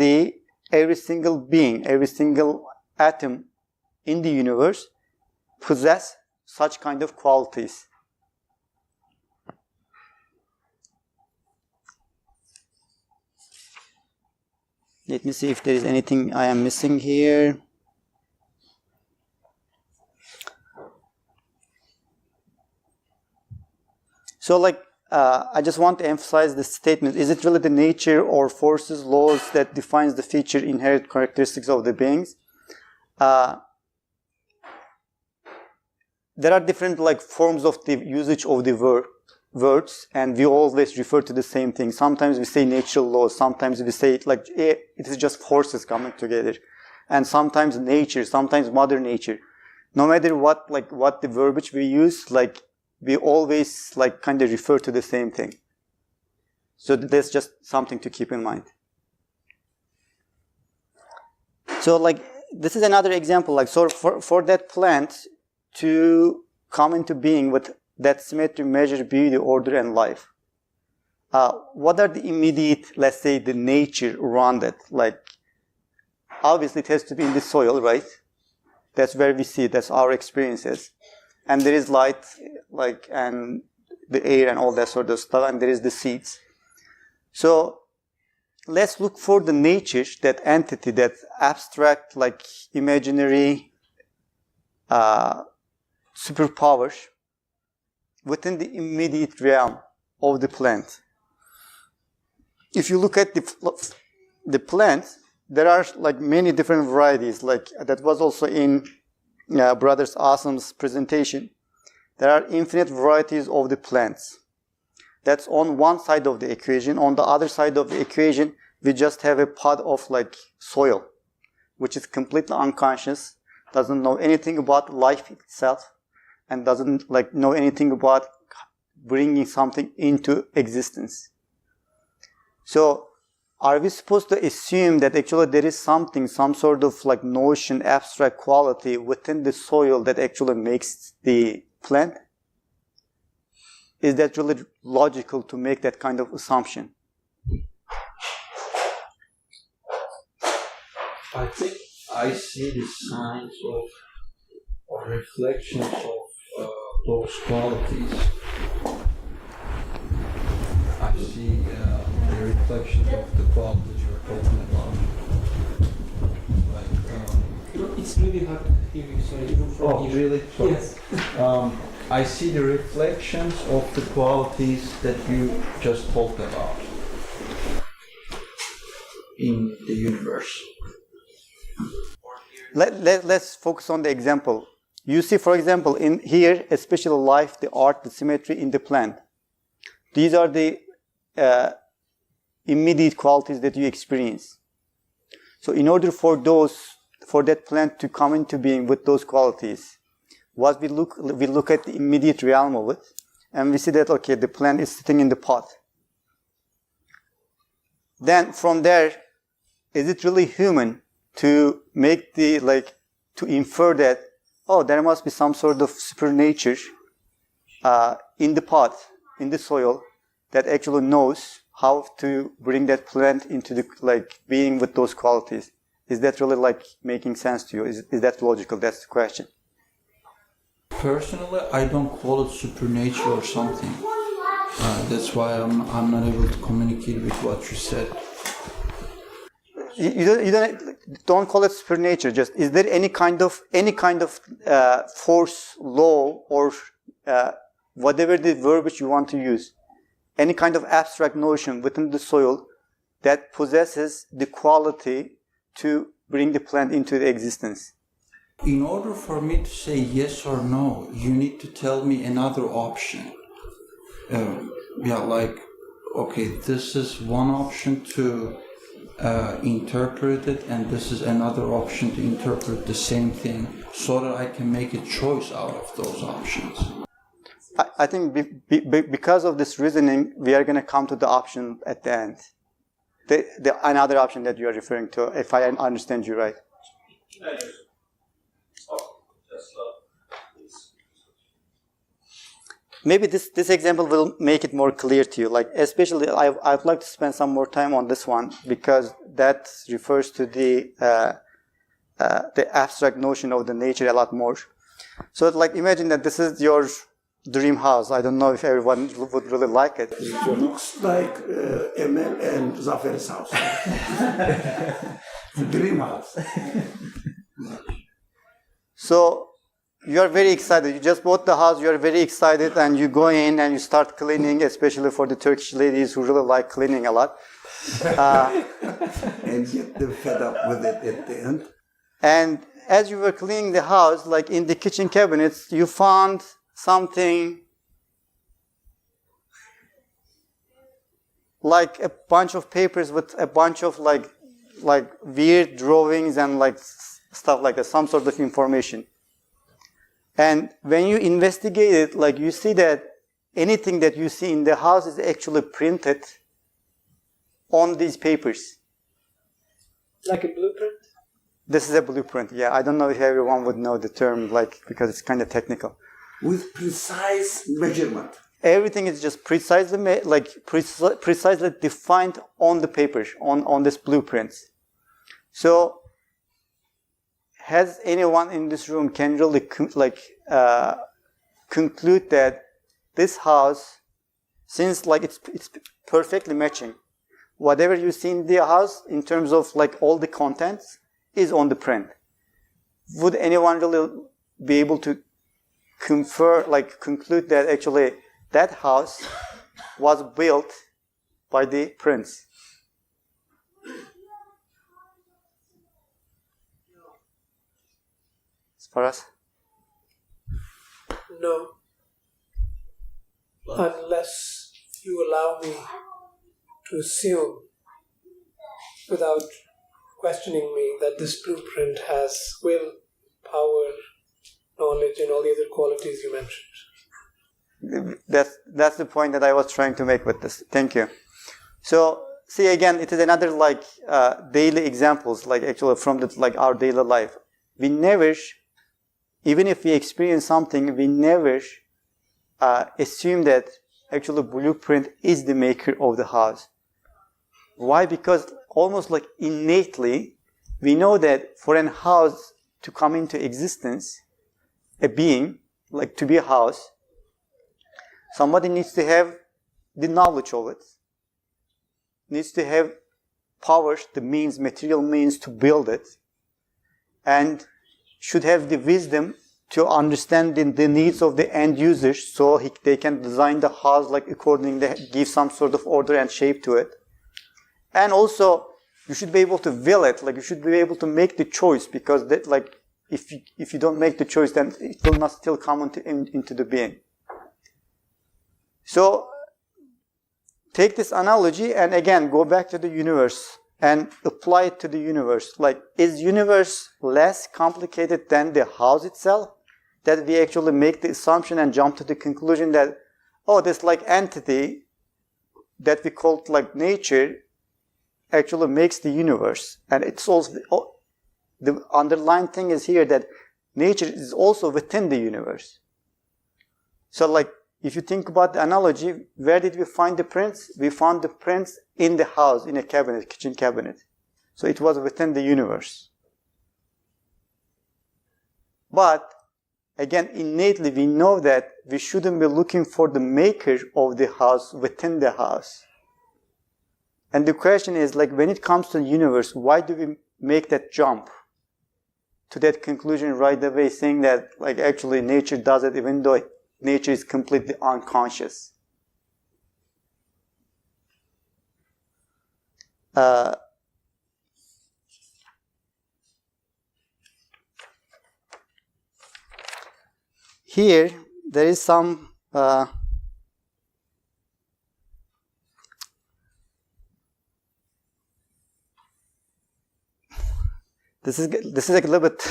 every single being, every single atom in the universe possess such kind of qualities. Let me see if there is anything I am missing here. So, like, I just want to emphasize this statement. Is it really the nature or forces, laws that defines the feature, inherent characteristics of the beings? There are different, like, forms of the usage of the words, and we always refer to the same thing. Sometimes we say natural laws, sometimes we say it is just forces coming together, and sometimes nature, sometimes mother nature. No matter what the verbiage we use, like, we always, like, kind of refer to the same thing. So that's just something to keep in mind. So, like, this is another example. Like, so for that plant to come into being with that symmetry, measure, beauty, order, and life, what are the immediate, let's say, the nature around it? Like, obviously it has to be in the soil, right? That's where we see, that's our experiences. And there is light, like, and the air and all that sort of stuff, and there is the seeds. So let's look for the nature, that entity, that abstract, like, imaginary superpower within the immediate realm of the plant. If you look at the plant, there are, like, many different varieties. Like, that was also in Brothers Awesome's presentation. There are infinite varieties of the plants. That's on one side of the equation. On the other side of the equation, we just have a pod of, like, soil, which is completely unconscious, doesn't know anything about life itself, and doesn't, like, know anything about bringing something into existence. So, are we supposed to assume that actually there is something, some sort of, like, notion, abstract quality within the soil that actually makes the plant? Is that really logical to make that kind of assumption? I think I see the signs of or reflections of those qualities. I see the reflections of the qualities you're talking about. Like, it's really hard to hear you, sorry, even from here. Really? Sorry. Yes. I see the reflections of the qualities that you just talked about in the universe. Let's focus on the example. You see, for example, in here, especially life, the art, the symmetry in the plant. These are the immediate qualities that you experience. So in order for that plant to come into being with those qualities, what we look at the immediate realm of it, and we see that, okay, the plant is sitting in the pot. Then from there, is it really human to make to infer that, oh, there must be some sort of supernature in the pot, in the soil, that actually knows how to bring that plant into the, like, being with those qualities? Is that really, like, making sense to you? Is that logical? That's the question. Personally, I don't call it supernatural or something. That's why I'm not able to communicate with what you said. You don't call it supernature. Just, is there any kind of force, law, or whatever the verbiage you want to use, any kind of abstract notion within the soil that possesses the quality to bring the plant into the existence? In order for me to say yes or no, you need to tell me another option. okay, this is one option to interpret it, and this is another option to interpret the same thing, so that I can make a choice out of those options. I think because of this reasoning, we are going to come to the option at the end. Another option that you are referring to, if I understand you right. Maybe this example will make it more clear to you. Like, especially, I'd like to spend some more time on this one, because that refers to the abstract notion of the nature a lot more. So, like, imagine that this is your dream house. I don't know if everyone would really like it. It looks like Emel and Zafer's house. Dream house. So, you are very excited. You just bought the house, you are very excited, and you go in and you start cleaning, especially for the Turkish ladies who really like cleaning a lot. And get them fed up with it at the end. And as you were cleaning the house, like in the kitchen cabinets, you found something like a bunch of papers with a bunch of like weird drawings and like stuff like that, some sort of information. And when you investigate it, like, you see that anything that you see in the house is actually printed on these papers. Like a blueprint? This is a blueprint, yeah. I don't know if everyone would know the term, like, because it's kind of technical. With precise measurement. Everything is just precisely defined on the paper, on this blueprints. So, has anyone in this room can really conclude that this house, since like it's perfectly matching, whatever you see in the house in terms of like all the contents is on the print. Would anyone really be able to conclude that actually that house was built by the prince? For us? No. Unless you allow me to assume, without questioning me, that this blueprint has will, power, knowledge, and all the other qualities you mentioned. That's the point that I was trying to make with this. Thank you. So, see, again, it is another daily examples, like actually from our daily life. We never, even if we experience something, we never assume that actually blueprint is the maker of the house. Why? Because almost like innately, we know that for a house to come into existence, a being, like to be a house, somebody needs to have the knowledge of it, needs to have powers, the means, material means to build it, and should have the wisdom to understand the needs of the end users, so they can design the house like accordingly, give some sort of order and shape to it. And also, you should be able to will it, like you should be able to make the choice, because that, like, if you don't make the choice, then it will not still come into the being. So, take this analogy and again go back to the universe and apply it to the universe. Like, is universe less complicated than the house itself? That we actually make the assumption and jump to the conclusion that, oh, this like entity that we call like nature actually makes the universe. And it's also, the underlying thing is here that nature is also within the universe. So like, if you think about the analogy, where did we find the prints? We found the prints in the house, in a cabinet, kitchen cabinet. So it was within the universe. But, again, innately we know that we shouldn't be looking for the maker of the house within the house. And the question is, like, when it comes to the universe, why do we make that jump to that conclusion right away, saying that, like, actually nature does it even though nature is completely unconscious? Here, there is some This is like a little bit,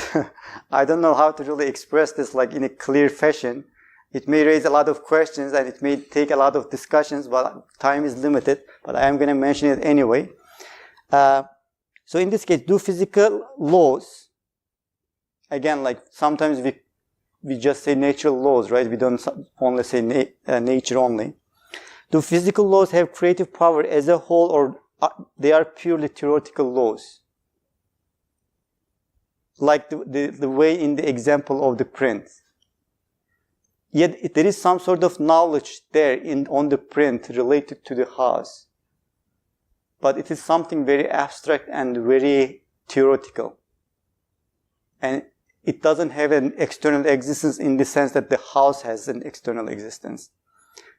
I don't know how to really express this like in a clear fashion. It may raise a lot of questions and it may take a lot of discussions, but time is limited, but I am going to mention it anyway. So in this case, do physical laws, again, like sometimes we just say natural laws, right? We don't only say nature only. Do physical laws have creative power as a whole, or they are purely theoretical laws? Like the way in the example of the print. Yet there is some sort of knowledge there on the print related to the house. But it is something very abstract and very theoretical. And it doesn't have an external existence in the sense that the house has an external existence.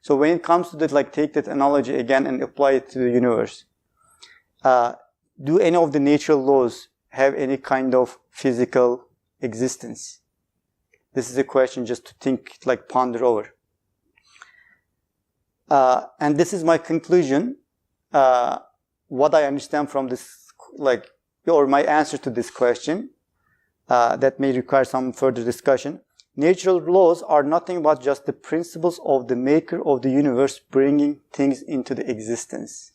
So when it comes to that, like take that analogy again and apply it to the universe. Do any of the natural laws have any kind of physical existence? This is a question just to think, like ponder over. And this is my conclusion. What I understand from this, like, or my answer to this question, that may require some further discussion. Natural laws are nothing but just the principles of the maker of the universe bringing things into the existence.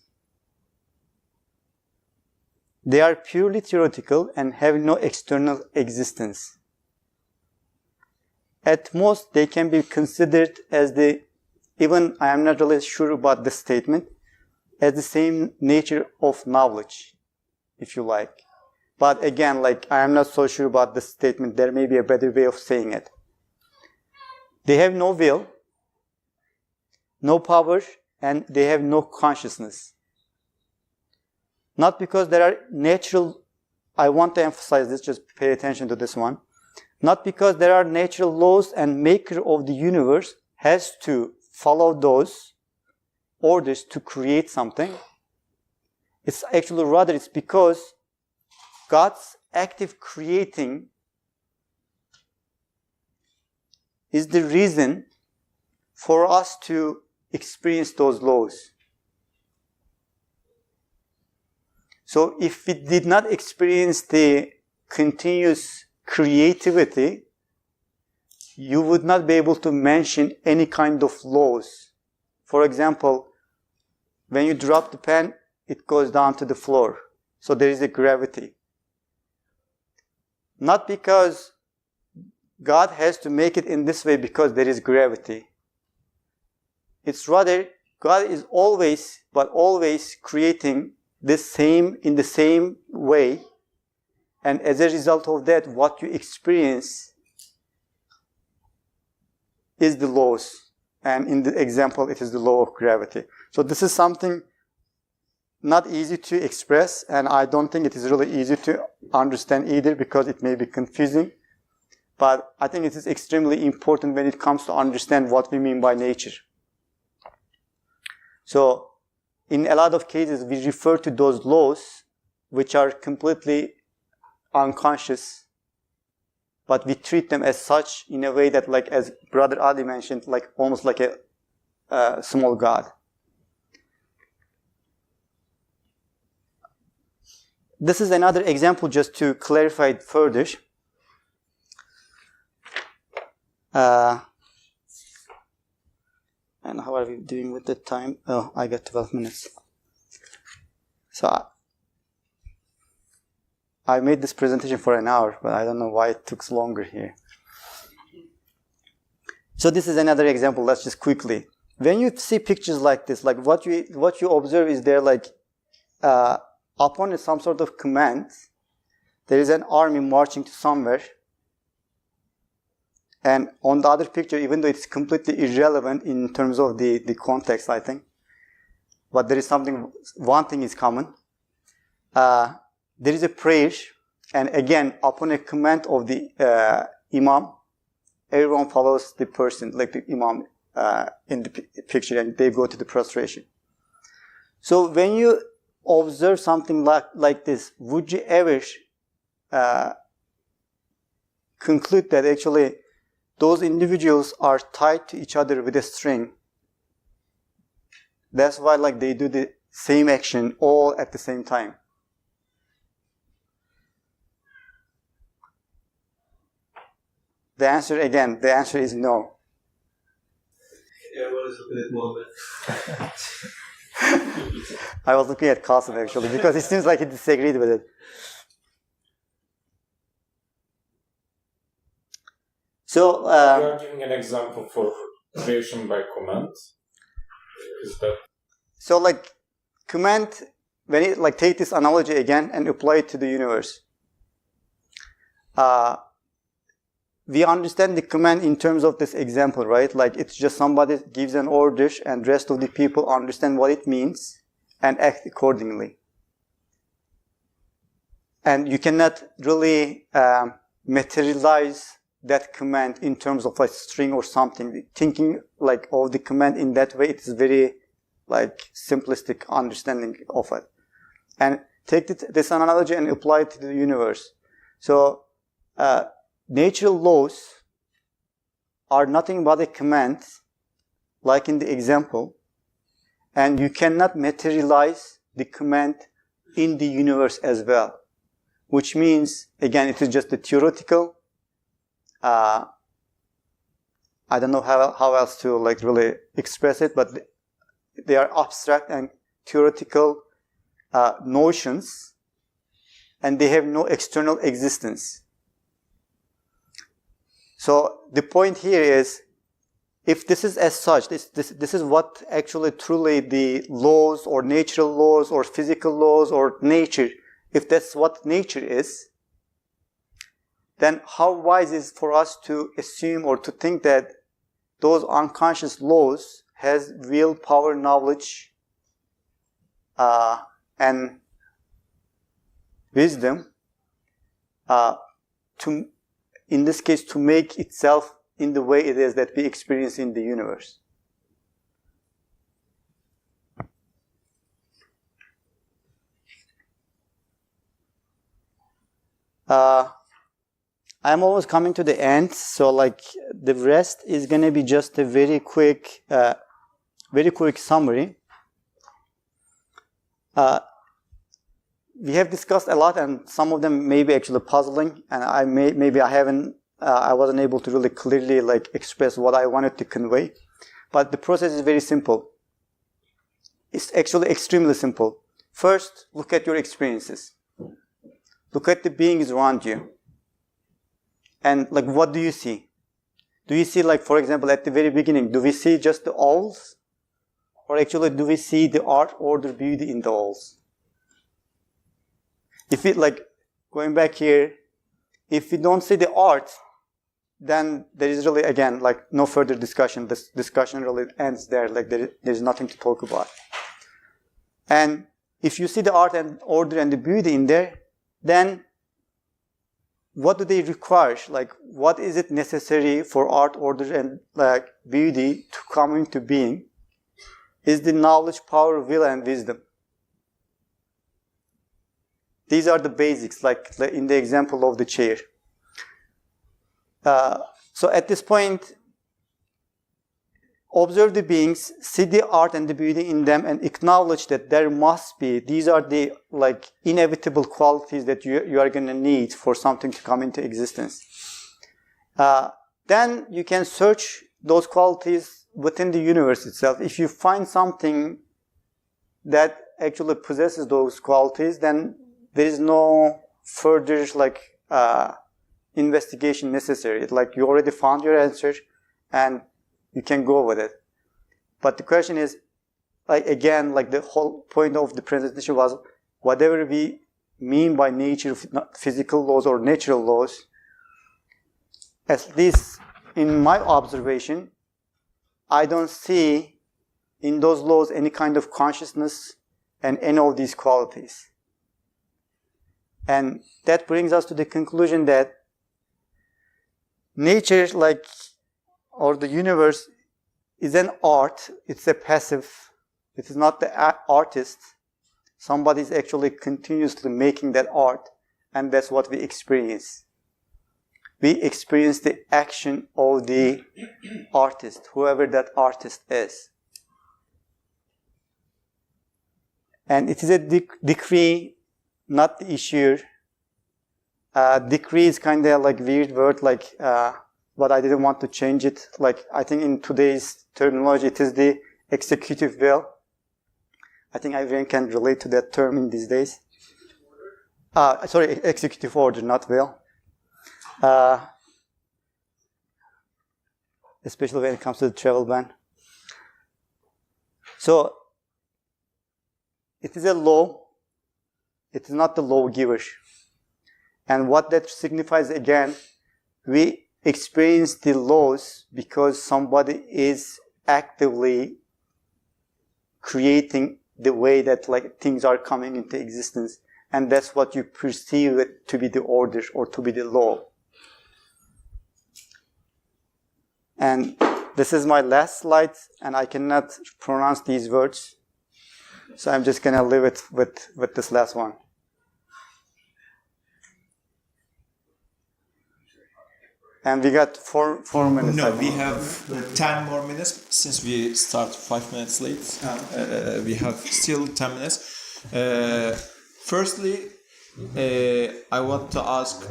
They are purely theoretical and have no external existence. At most, they can be considered as even I am not really sure about this statement, as the same nature of knowledge, if you like. But again, like I am not so sure about this statement. There may be a better way of saying it. They have no will, no power, and they have no consciousness. Not because there are natural, I want to emphasize this, just pay attention to this one. Not because there are natural laws and maker of the universe has to follow those orders to create something. It's actually rather it's because God's active creating is the reason for us to experience those laws. So if we did not experience the continuous creativity, you would not be able to mention any kind of laws. For example, when you drop the pen, it goes down to the floor. So there is a gravity. Not because God has to make it in this way because there is gravity. It's rather God is always creating in the same way. And as a result of that, what you experience is the laws. And in the example, it is the law of gravity. So this is something not easy to express, and I don't think it is really easy to understand either because it may be confusing. But I think it is extremely important when it comes to understand what we mean by nature. So in a lot of cases, we refer to those laws which are completely unconscious, but we treat them as such in a way that, like as Brother Ali mentioned, like almost like a small God. This is another example just to clarify it further. And how are we doing with the time? Oh, I got 12 minutes. So I made this presentation for an hour, but I don't know why it took longer here. So this is another example. Let's just quickly. When you see pictures like this, like what you observe is there like upon some sort of command, there is an army marching to somewhere. And on the other picture, even though it's completely irrelevant in terms of the context, I think, but there is one thing is common. There is a prayer, and again, upon a command of the imam, everyone follows the person, like the imam in the picture, and they go to the prostration. So when you observe something like this, would you ever conclude that actually those individuals are tied to each other with a string? That's why like they do the same action all at the same time. the answer is no. Everyone is looking at moment. I was looking at Qasim actually because it seems like he disagreed with it. So you are giving an example for creation by command. Is that so? Like command, when it like take this analogy again and apply it to the universe. We understand the command in terms of this example, right? Like it's just somebody gives an order and the rest of the people understand what it means and act accordingly. And you cannot really materialize that command in terms of a string or something. Thinking like of the command in that way, it is very like simplistic understanding of it. And take this analogy and apply it to the universe. So natural laws are nothing but a command, like in the example, and you cannot materialize the command in the universe as well, which means, again, it is just a theoretical. I don't know how else to like really express it, but they are abstract and theoretical notions, and they have no external existence. So the point here is, if this is as such, this is what actually truly the laws or natural laws or physical laws or nature, if that's what nature is, then how wise is for us to assume or to think that those unconscious laws has real power, knowledge, and wisdom to, in this case, to make itself in the way it is that we experience in the universe. I'm almost coming to the end, so like the rest is going to be just a very quick summary. We have discussed a lot, and some of them may be actually puzzling, and I wasn't able to really clearly like express what I wanted to convey. But the process is very simple. It's actually extremely simple. First, look at your experiences. Look at the beings around you. And like, what do you see? Do you see, like, for example, at the very beginning, do we see just the owls? Or actually, do we see the art, order, beauty in the owls? If it, like, going back here, if we don't see the art, then there is really, again, like, no further discussion. This discussion really ends there. Like, there's nothing to talk about. And if you see the art and order and the beauty in there, then what do they require? Like, what is it necessary for art, order, and like beauty to come into being? Is the knowledge, power, will, and wisdom. These are the basics, like in the example of the chair. So at this point, observe the beings, see the art and the beauty in them, and acknowledge that there must be, these are the like inevitable qualities that you are going to need for something to come into existence. Then you can search those qualities within the universe itself. If you find something that actually possesses those qualities, then there is no further like investigation necessary. Like, you already found your answer and you can go with it. But the question is, like, again, like the whole point of the presentation was, whatever we mean by nature, physical laws or natural laws, at least in my observation, I don't see in those laws any kind of consciousness and any of these qualities. And that brings us to the conclusion that nature, like, or the universe, is an art. It's a passive. It is not the artist. Somebody is actually continuously making that art, and that's what we experience. We experience the action of the artist, whoever that artist is. And it is a decree, not the issue. Decree is kind of like weird word, like but I didn't want to change it. Like, I think in today's terminology, it is the executive will. I think everyone can relate to that term in these days. Sorry, executive order, not will. Especially when it comes to the travel ban. So, it is a law. It is not the lawgiver. And what that signifies, again, we experience the laws because somebody is actively creating the way that like things are coming into existence, and that's what you perceive it to be the order or to be the law. And this is my last slide, and I cannot pronounce these words, so I'm just gonna leave it with this last one. And we got four minutes. No, we have 10 more minutes since we start 5 minutes late. We have still 10 minutes. Firstly, I want to ask,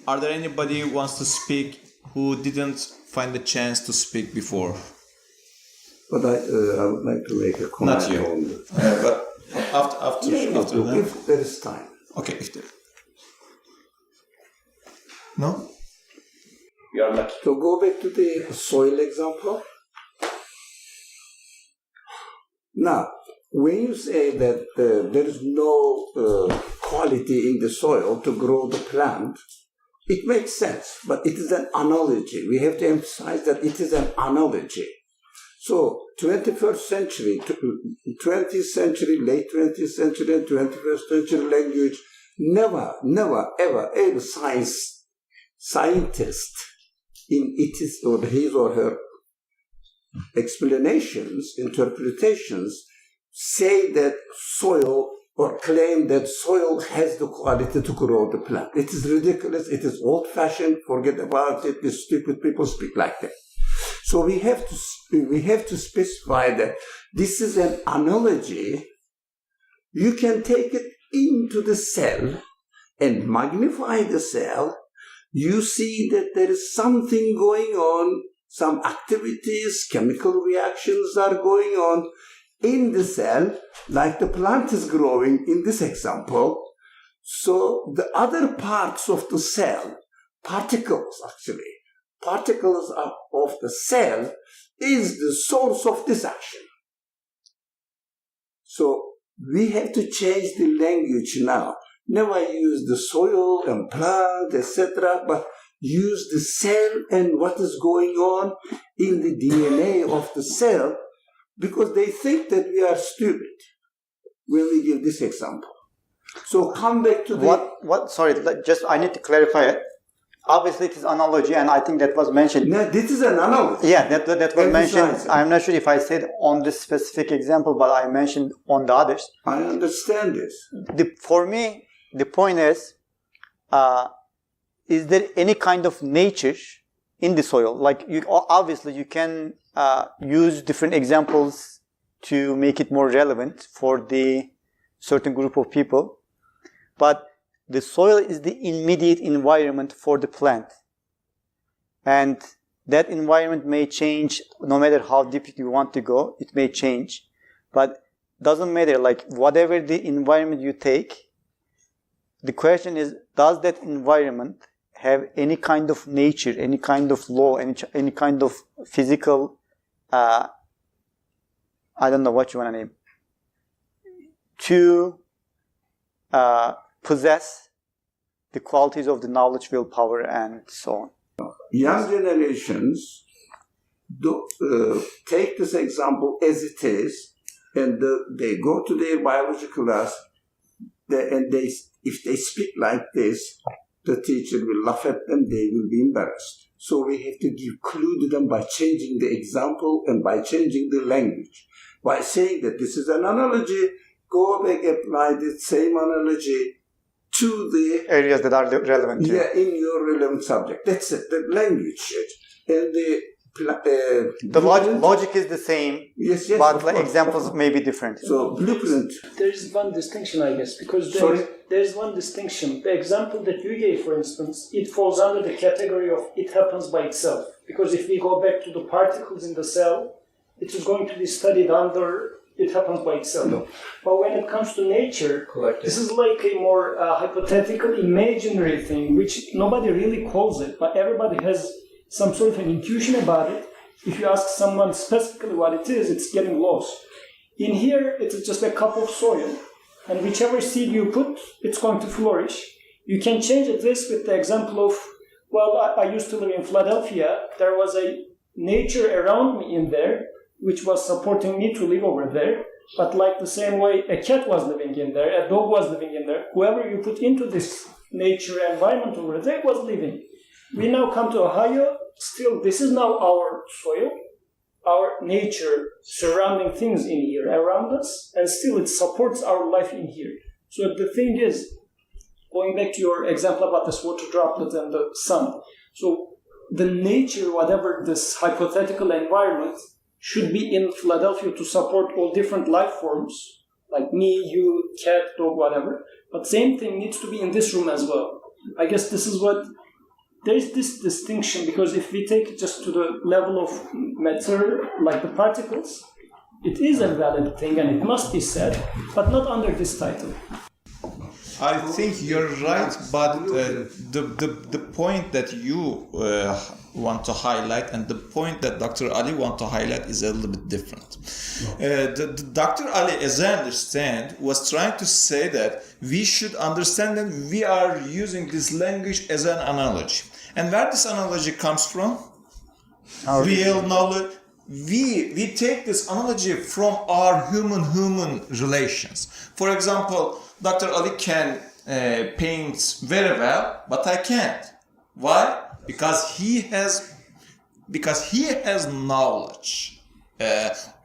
are there anybody who wants to speak who didn't find the chance to speak before? But I would like to make a comment. Not you. On but after that. If there is time. Okay, if there. No? You are lucky. So go back to the soil example. Now, when you say that there is no quality in the soil to grow the plant, it makes sense, but it is an analogy. We have to emphasize that it is an analogy. So, 21st century, 20th century, late 20th century, and 21st century language, never, ever scientist in his or her explanations, interpretations, say that soil or claim that soil has the quality to grow the plant. It is ridiculous. It is old-fashioned. Forget about it. The stupid people speak like that. So we have to specify that this is an analogy. You can take it into the cell and magnify the cell. You see that there is something going on, some activities, chemical reactions are going on in the cell, like the plant is growing in this example. So the other parts of the cell, particles of the cell is the source of this action. So we have to change the language now. Never use the soil and plant, etc., but use the cell and what is going on in the DNA of the cell, because they think that we are stupid when we give this example. So come back to the... Sorry, I need to clarify it. Obviously, it is analogy, and I think that was mentioned. No, this is an analogy. Yeah, that was mentioned. I'm not sure if I said on this specific example, but I mentioned on the others. I understand this. For me, the point is there any kind of nature in the soil? Like, obviously, you can use different examples to make it more relevant for the certain group of people. But the soil is the immediate environment for the plant. And that environment may change no matter how deep you want to go. It may change. But doesn't matter. Like, whatever the environment you take, the question is, does that environment have any kind of nature, any kind of law, any kind of physical, I don't know what you want to name, to possess the qualities of the knowledge, willpower, and so on? Young generations take this example as it is, and they go to their biology class, and if they speak like this, the teacher will laugh at them, they will be embarrassed. So we have to give clue to them by changing the example and by changing the language. By saying that this is an analogy, go back and apply the same analogy to the areas that are relevant to you. Yeah, in your relevant subject. That's it, the language. And the logic is the same, yes, but the examples may be different. So, blueprint. There is one distinction, I guess, because there is one distinction. The example that you gave, for instance, it falls under the category of it happens by itself. Because if we go back to the particles in the cell, it is going to be studied under, it happens by itself. No. But when it comes to nature, this is like a more hypothetical, imaginary thing, which nobody really calls it, but everybody has some sort of an intuition about it. If you ask someone specifically what it is, it's getting lost. In here, it is just a cup of soil, and whichever seed you put, it's going to flourish. You can change this with the example of, well, I used to live in Philadelphia. There was a nature around me in there, which was supporting me to live over there. But like the same way a cat was living in there, a dog was living in there, whoever you put into this nature environment over there was living. We now come to Ohio. Still, this is now our soil, our nature surrounding things in here around us, and still it supports our life in here. So the thing is, going back to your example about this water droplet and the sun, so the nature, whatever this hypothetical environment, should be in Philadelphia to support all different life forms, like me, you, cat, dog, whatever. But same thing needs to be in this room as well. I guess this is what, there's this distinction, because if we take it just to the level of matter, like the particles, it is a valid thing and it must be said, but not under this title. I think you're right, but the point that you want to highlight and the point that Dr. Ali want to highlight is a little bit different. Dr. Ali, as I understand, was trying to say that we should understand that we are using this language as an analogy. And where this analogy comes from? Real knowledge. We take this analogy from our human relations. For example, Dr. Ali can paint very well, but I can't. Why? Because he has knowledge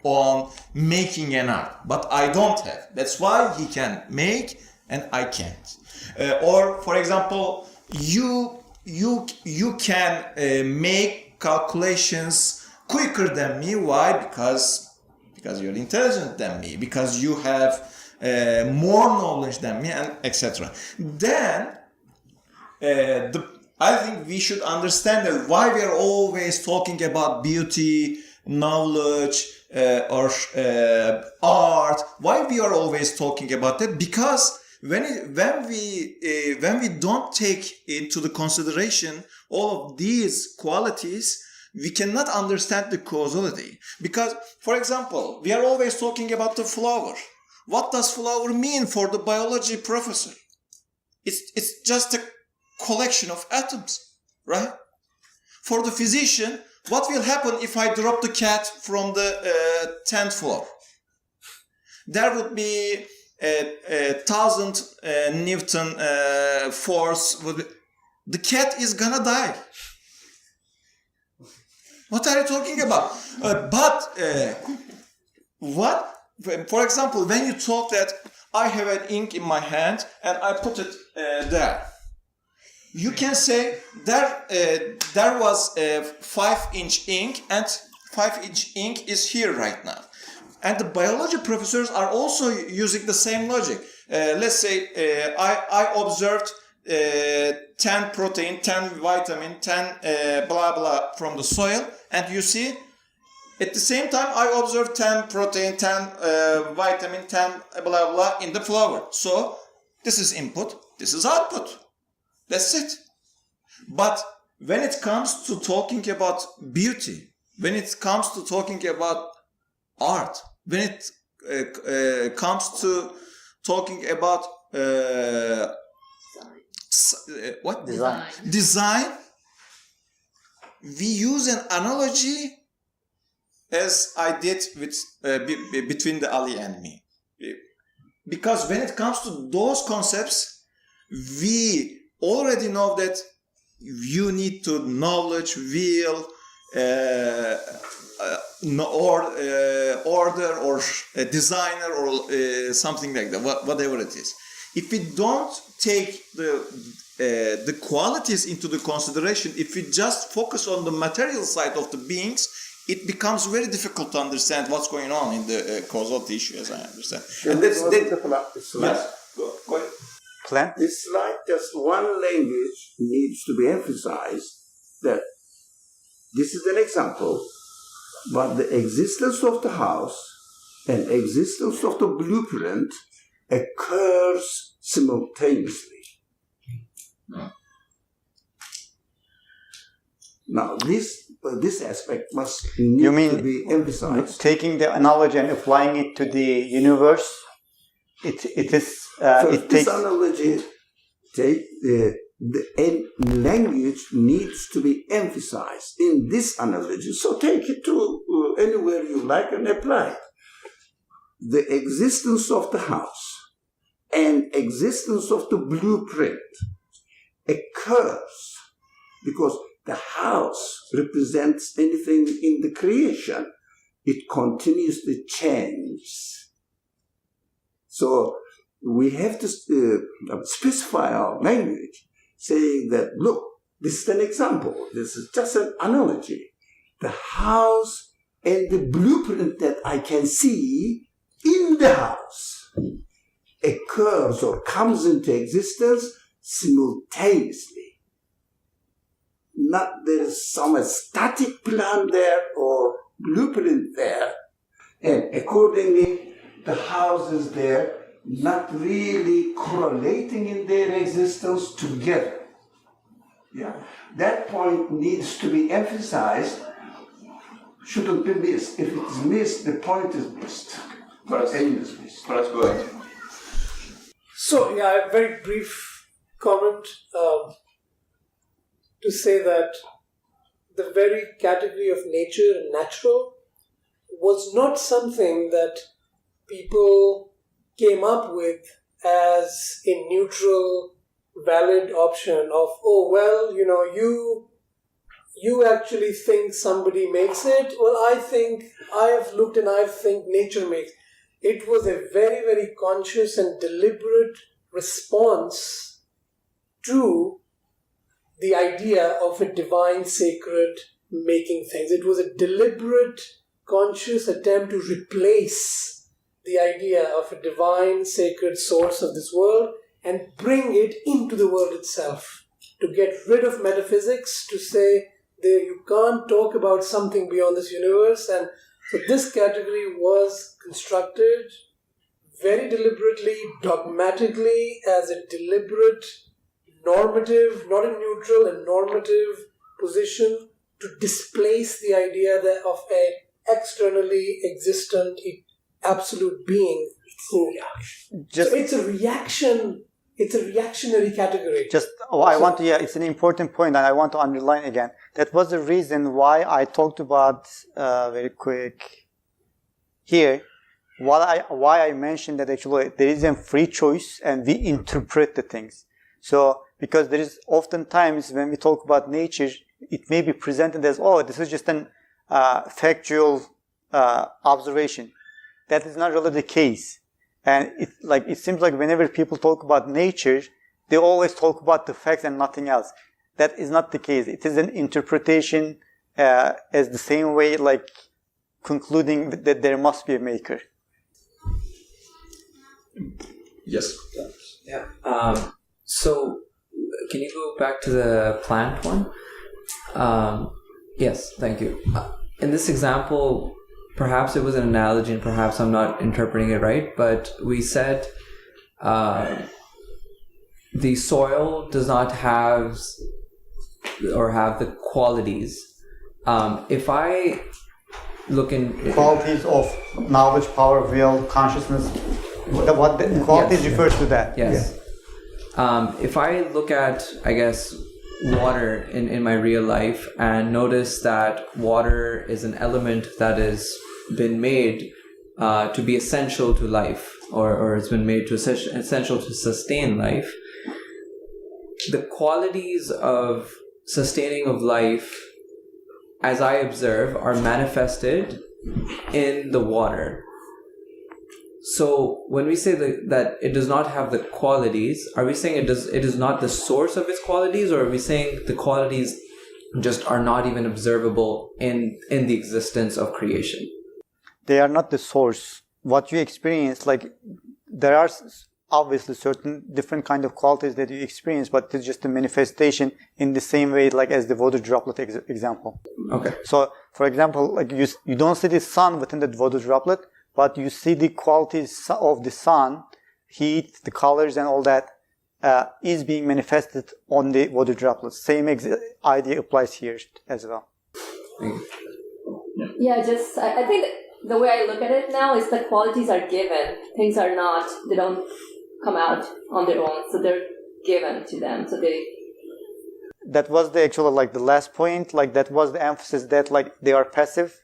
on making an art, but I don't have. That's why he can make and I can't. Or for example, you can make calculations quicker than me. Why? Because you're intelligent than me. Because you have more knowledge than me, and etc. Then I think we should understand that why we are always talking about beauty, knowledge, or art. Why we are always talking about that? Because when we don't take into the consideration all of these qualities, we cannot understand the causality. Because, for example, we are always talking about the flower. What does flower mean for the biology professor? It's just a collection of atoms, right? For the physician, what will happen if I drop the cat from the 10th floor? There would be 1,000 Newton force. The cat is gonna die. What are you talking about? What? For example, when you talk that I have an ink in my hand and I put it there, you can say there was a 5-inch ink and 5-inch ink is here right now. And the biology professors are also using the same logic. Let's say I observed 10 protein, 10 vitamin, 10 blah blah from the soil, and you see, at the same time I observed 10 protein, 10 vitamin, 10 blah blah in the flower. So this is input, this is output. That's it. But when it comes to talking about beauty, when it comes to talking about art, when it comes to talking about what? Design. We use an analogy as I did with between the Ali and me. Because when it comes to those concepts, we already know that you need to knowledge, will, order, or a designer, or something like that, whatever it is. If we don't take the qualities into the consideration, if we just focus on the material side of the beings, it becomes very difficult to understand what's going on in the causal issue, as I understand. And that's Go ahead. Plan? It's like just one language needs to be emphasized, that this is an example, but the existence of the house and existence of the blueprint occurs simultaneously. Now, this aspect must need to be emphasized. Taking the analogy and applying it to the universe, it takes analogy. The language needs to be emphasized in this analogy. So take it to anywhere you like and apply it. The existence of the house and existence of the blueprint occurs because the house represents anything in the creation. It continuously changes. So we have to specify our language, saying that, look, this is an example. This is just an analogy. The house and the blueprint that I can see in the house occurs or comes into existence simultaneously. Not there is some static plan there or blueprint there, and accordingly the house is there, not really correlating in their existence together. Yeah, that point needs to be emphasized. Shouldn't be missed. If it is missed, the point is missed. Let's go ahead. So, a very brief comment to say that the very category of nature and natural was not something that people came up with as a neutral, valid option of, oh, well, you actually think somebody makes it. Well, I have looked and I think nature makes. It was a very, very conscious and deliberate response to the idea of a divine, sacred making things. It was a deliberate, conscious attempt to replace the idea of a divine, sacred source of this world and bring it into the world itself. To get rid of metaphysics, to say that you can't talk about something beyond this universe. And so this category was constructed very deliberately, dogmatically, as a deliberate, normative, not a neutral, a normative position to displace the idea of a externally existent absolute being. So it's a reaction. It's a reactionary category. It's an important point, and I want to underline again. That was the reason why I talked about very quick here. Why I mentioned that actually there is a free choice, and we interpret the things. So because there is oftentimes when we talk about nature, it may be presented as, oh, this is just an factual observation. That is not really the case. And it seems like whenever people talk about nature, they always talk about the facts and nothing else. That is not the case. It is an interpretation as the same way, like concluding that there must be a maker. Yes. Yeah. So, can you go back to the plant one? Yes, thank you. In this example, perhaps it was an analogy and perhaps I'm not interpreting it right, but we said the soil does not have the qualities. If I look in... Qualities of knowledge, power, will, consciousness, what the qualities refers to that. Yes. Yeah. If I look at, I guess, water in my real life and notice that water is an element that has been made to be essential to life, or it's been made to essential to sustain life, the qualities of sustaining of life, as I observe, are manifested in the water. So when we say that it does not have the qualities, are we saying it is not the source of its qualities, or are we saying the qualities just are not even observable in the existence of creation? They are not the source. What you experience, like there are obviously certain different kind of qualities that you experience, but it's just a manifestation in the same way like as the water droplet example. Okay. So, for example, like you don't see the sun within the water droplet, but you see the qualities of the sun, heat, the colors, and all that is being manifested on the water droplets. Same idea applies here as well. Yeah, I think the way I look at it now is the qualities are given. Things are not, they don't come out on their own, so they're given to them. So that was the actual, like the last point, like that was the emphasis that like they are passive,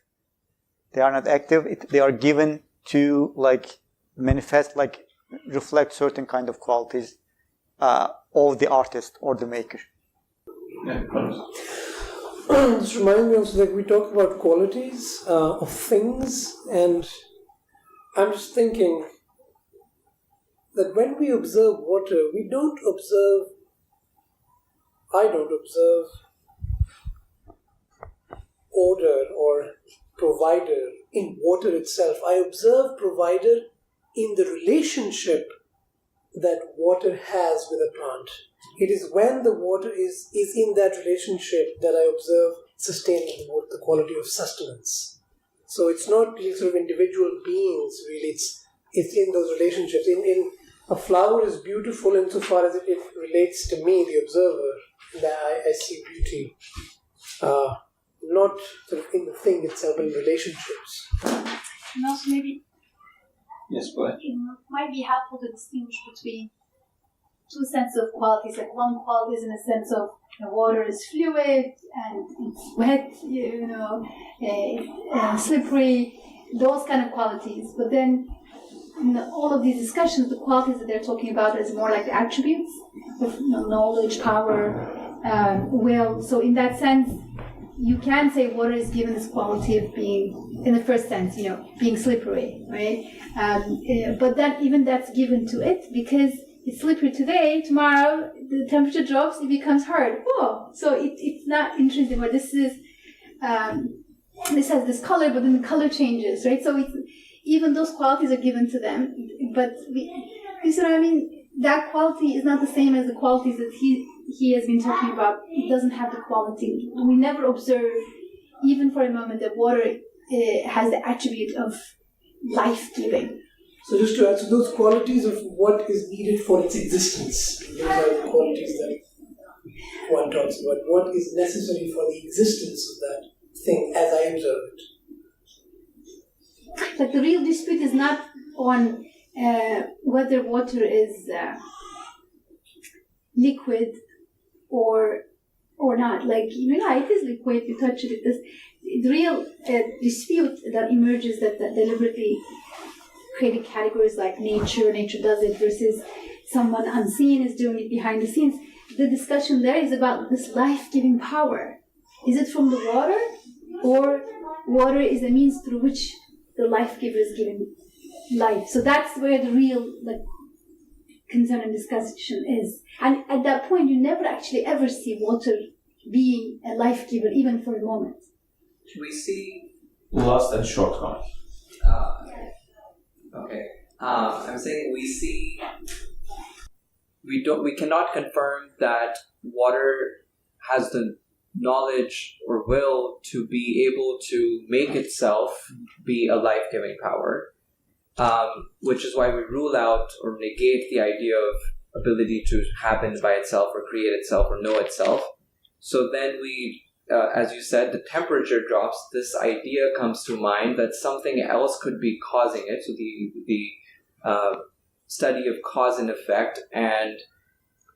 they are not active, they are given to like manifest, like reflect certain kind of qualities of the artist or the maker. Yeah. This reminds me also, like we talk about qualities of things, and I'm just thinking that when we observe water, I don't observe order or provider in water itself. I observe provider in the relationship that water has with a plant. It is when the water is in that relationship that I observe sustaining the quality of sustenance. So it's not sort of individual beings, really. It's in those relationships. In a flower is beautiful insofar as it relates to me, the observer, that I see beauty. Not sort of in the thing itself, but in relationships. And also maybe Yes, go ahead. it might be helpful to distinguish between two sets of qualities. Like one quality is in the sense of the water is fluid and it's wet, slippery, those kind of qualities. But then in all of these discussions, the qualities that they're talking about is more like the attributes of knowledge, power, will. So in that sense, you can say water is given this quality of being, in the first sense, being slippery, right? But then even that's given to it because it's slippery today, tomorrow the temperature drops, it becomes hard. Whoa! So it's not intrinsic, but this has this color, but then the color changes, right? So even those qualities are given to them, but you see what I mean? That quality is not the same as the qualities that he has been talking about. It doesn't have the quality. We never observe, even for a moment, that water has the attribute of life-giving. So just to add, so those qualities of what is needed for its existence, those are the qualities that one talks about. What is necessary for the existence of that thing as I observe it. Like the real dispute is not on whether water is liquid or not. Like, it is liquid, you touch it. The real dispute that emerges that deliberately creating categories like nature does it versus someone unseen is doing it behind the scenes. The discussion there is about this life-giving power. Is it from the water, or water is the means through which the life-giver is giving life? So that's where the real concern and discussion is. And at that point, you never actually ever see water being a life-giver, even for a moment. We see Lost and shortcomings. Okay. I'm saying we cannot confirm that water has the knowledge or will to be able to make itself be a life-giving power, which is why we rule out or negate the idea of ability to happen by itself or create itself or know itself. So then we, as you said, the temperature drops. This idea comes to mind that something else could be causing it. So the study of cause and effect. And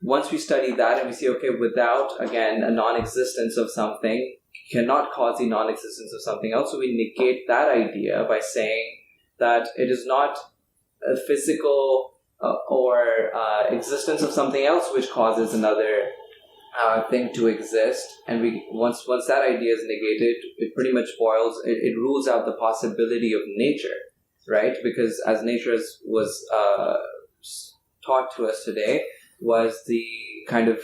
once we study that and we see, okay, without, again, a non-existence of something cannot cause the non-existence of something else. So we negate that idea by saying that it is not a physical or existence of something else which causes another thing to exist. And we once that idea is negated, it pretty much it rules out the possibility of nature, right? Because as nature was taught to us today, was the kind of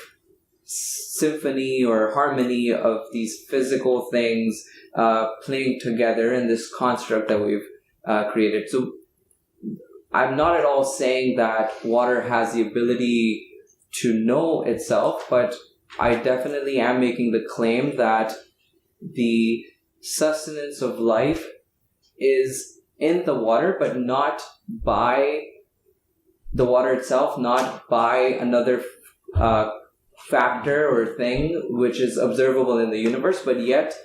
symphony or harmony of these physical things playing together in this construct that we've created. So I'm not at all saying that water has the ability to know itself, but I definitely am making the claim that the sustenance of life is in the water, but not by the water itself, not by another factor or thing which is observable in the universe, but yet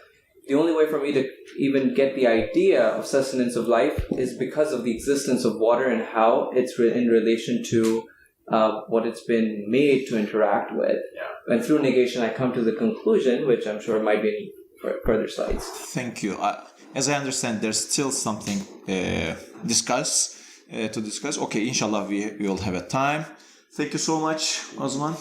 the only way for me to even get the idea of sustenance of life is because of the existence of water and how it's in relation to what it's been made to interact with. Yeah. And through negation, I come to the conclusion, which I'm sure might be in further slides. Thank you. As I understand, there's still something to discuss. Okay, inshallah, we will have a time. Thank you so much, Osman.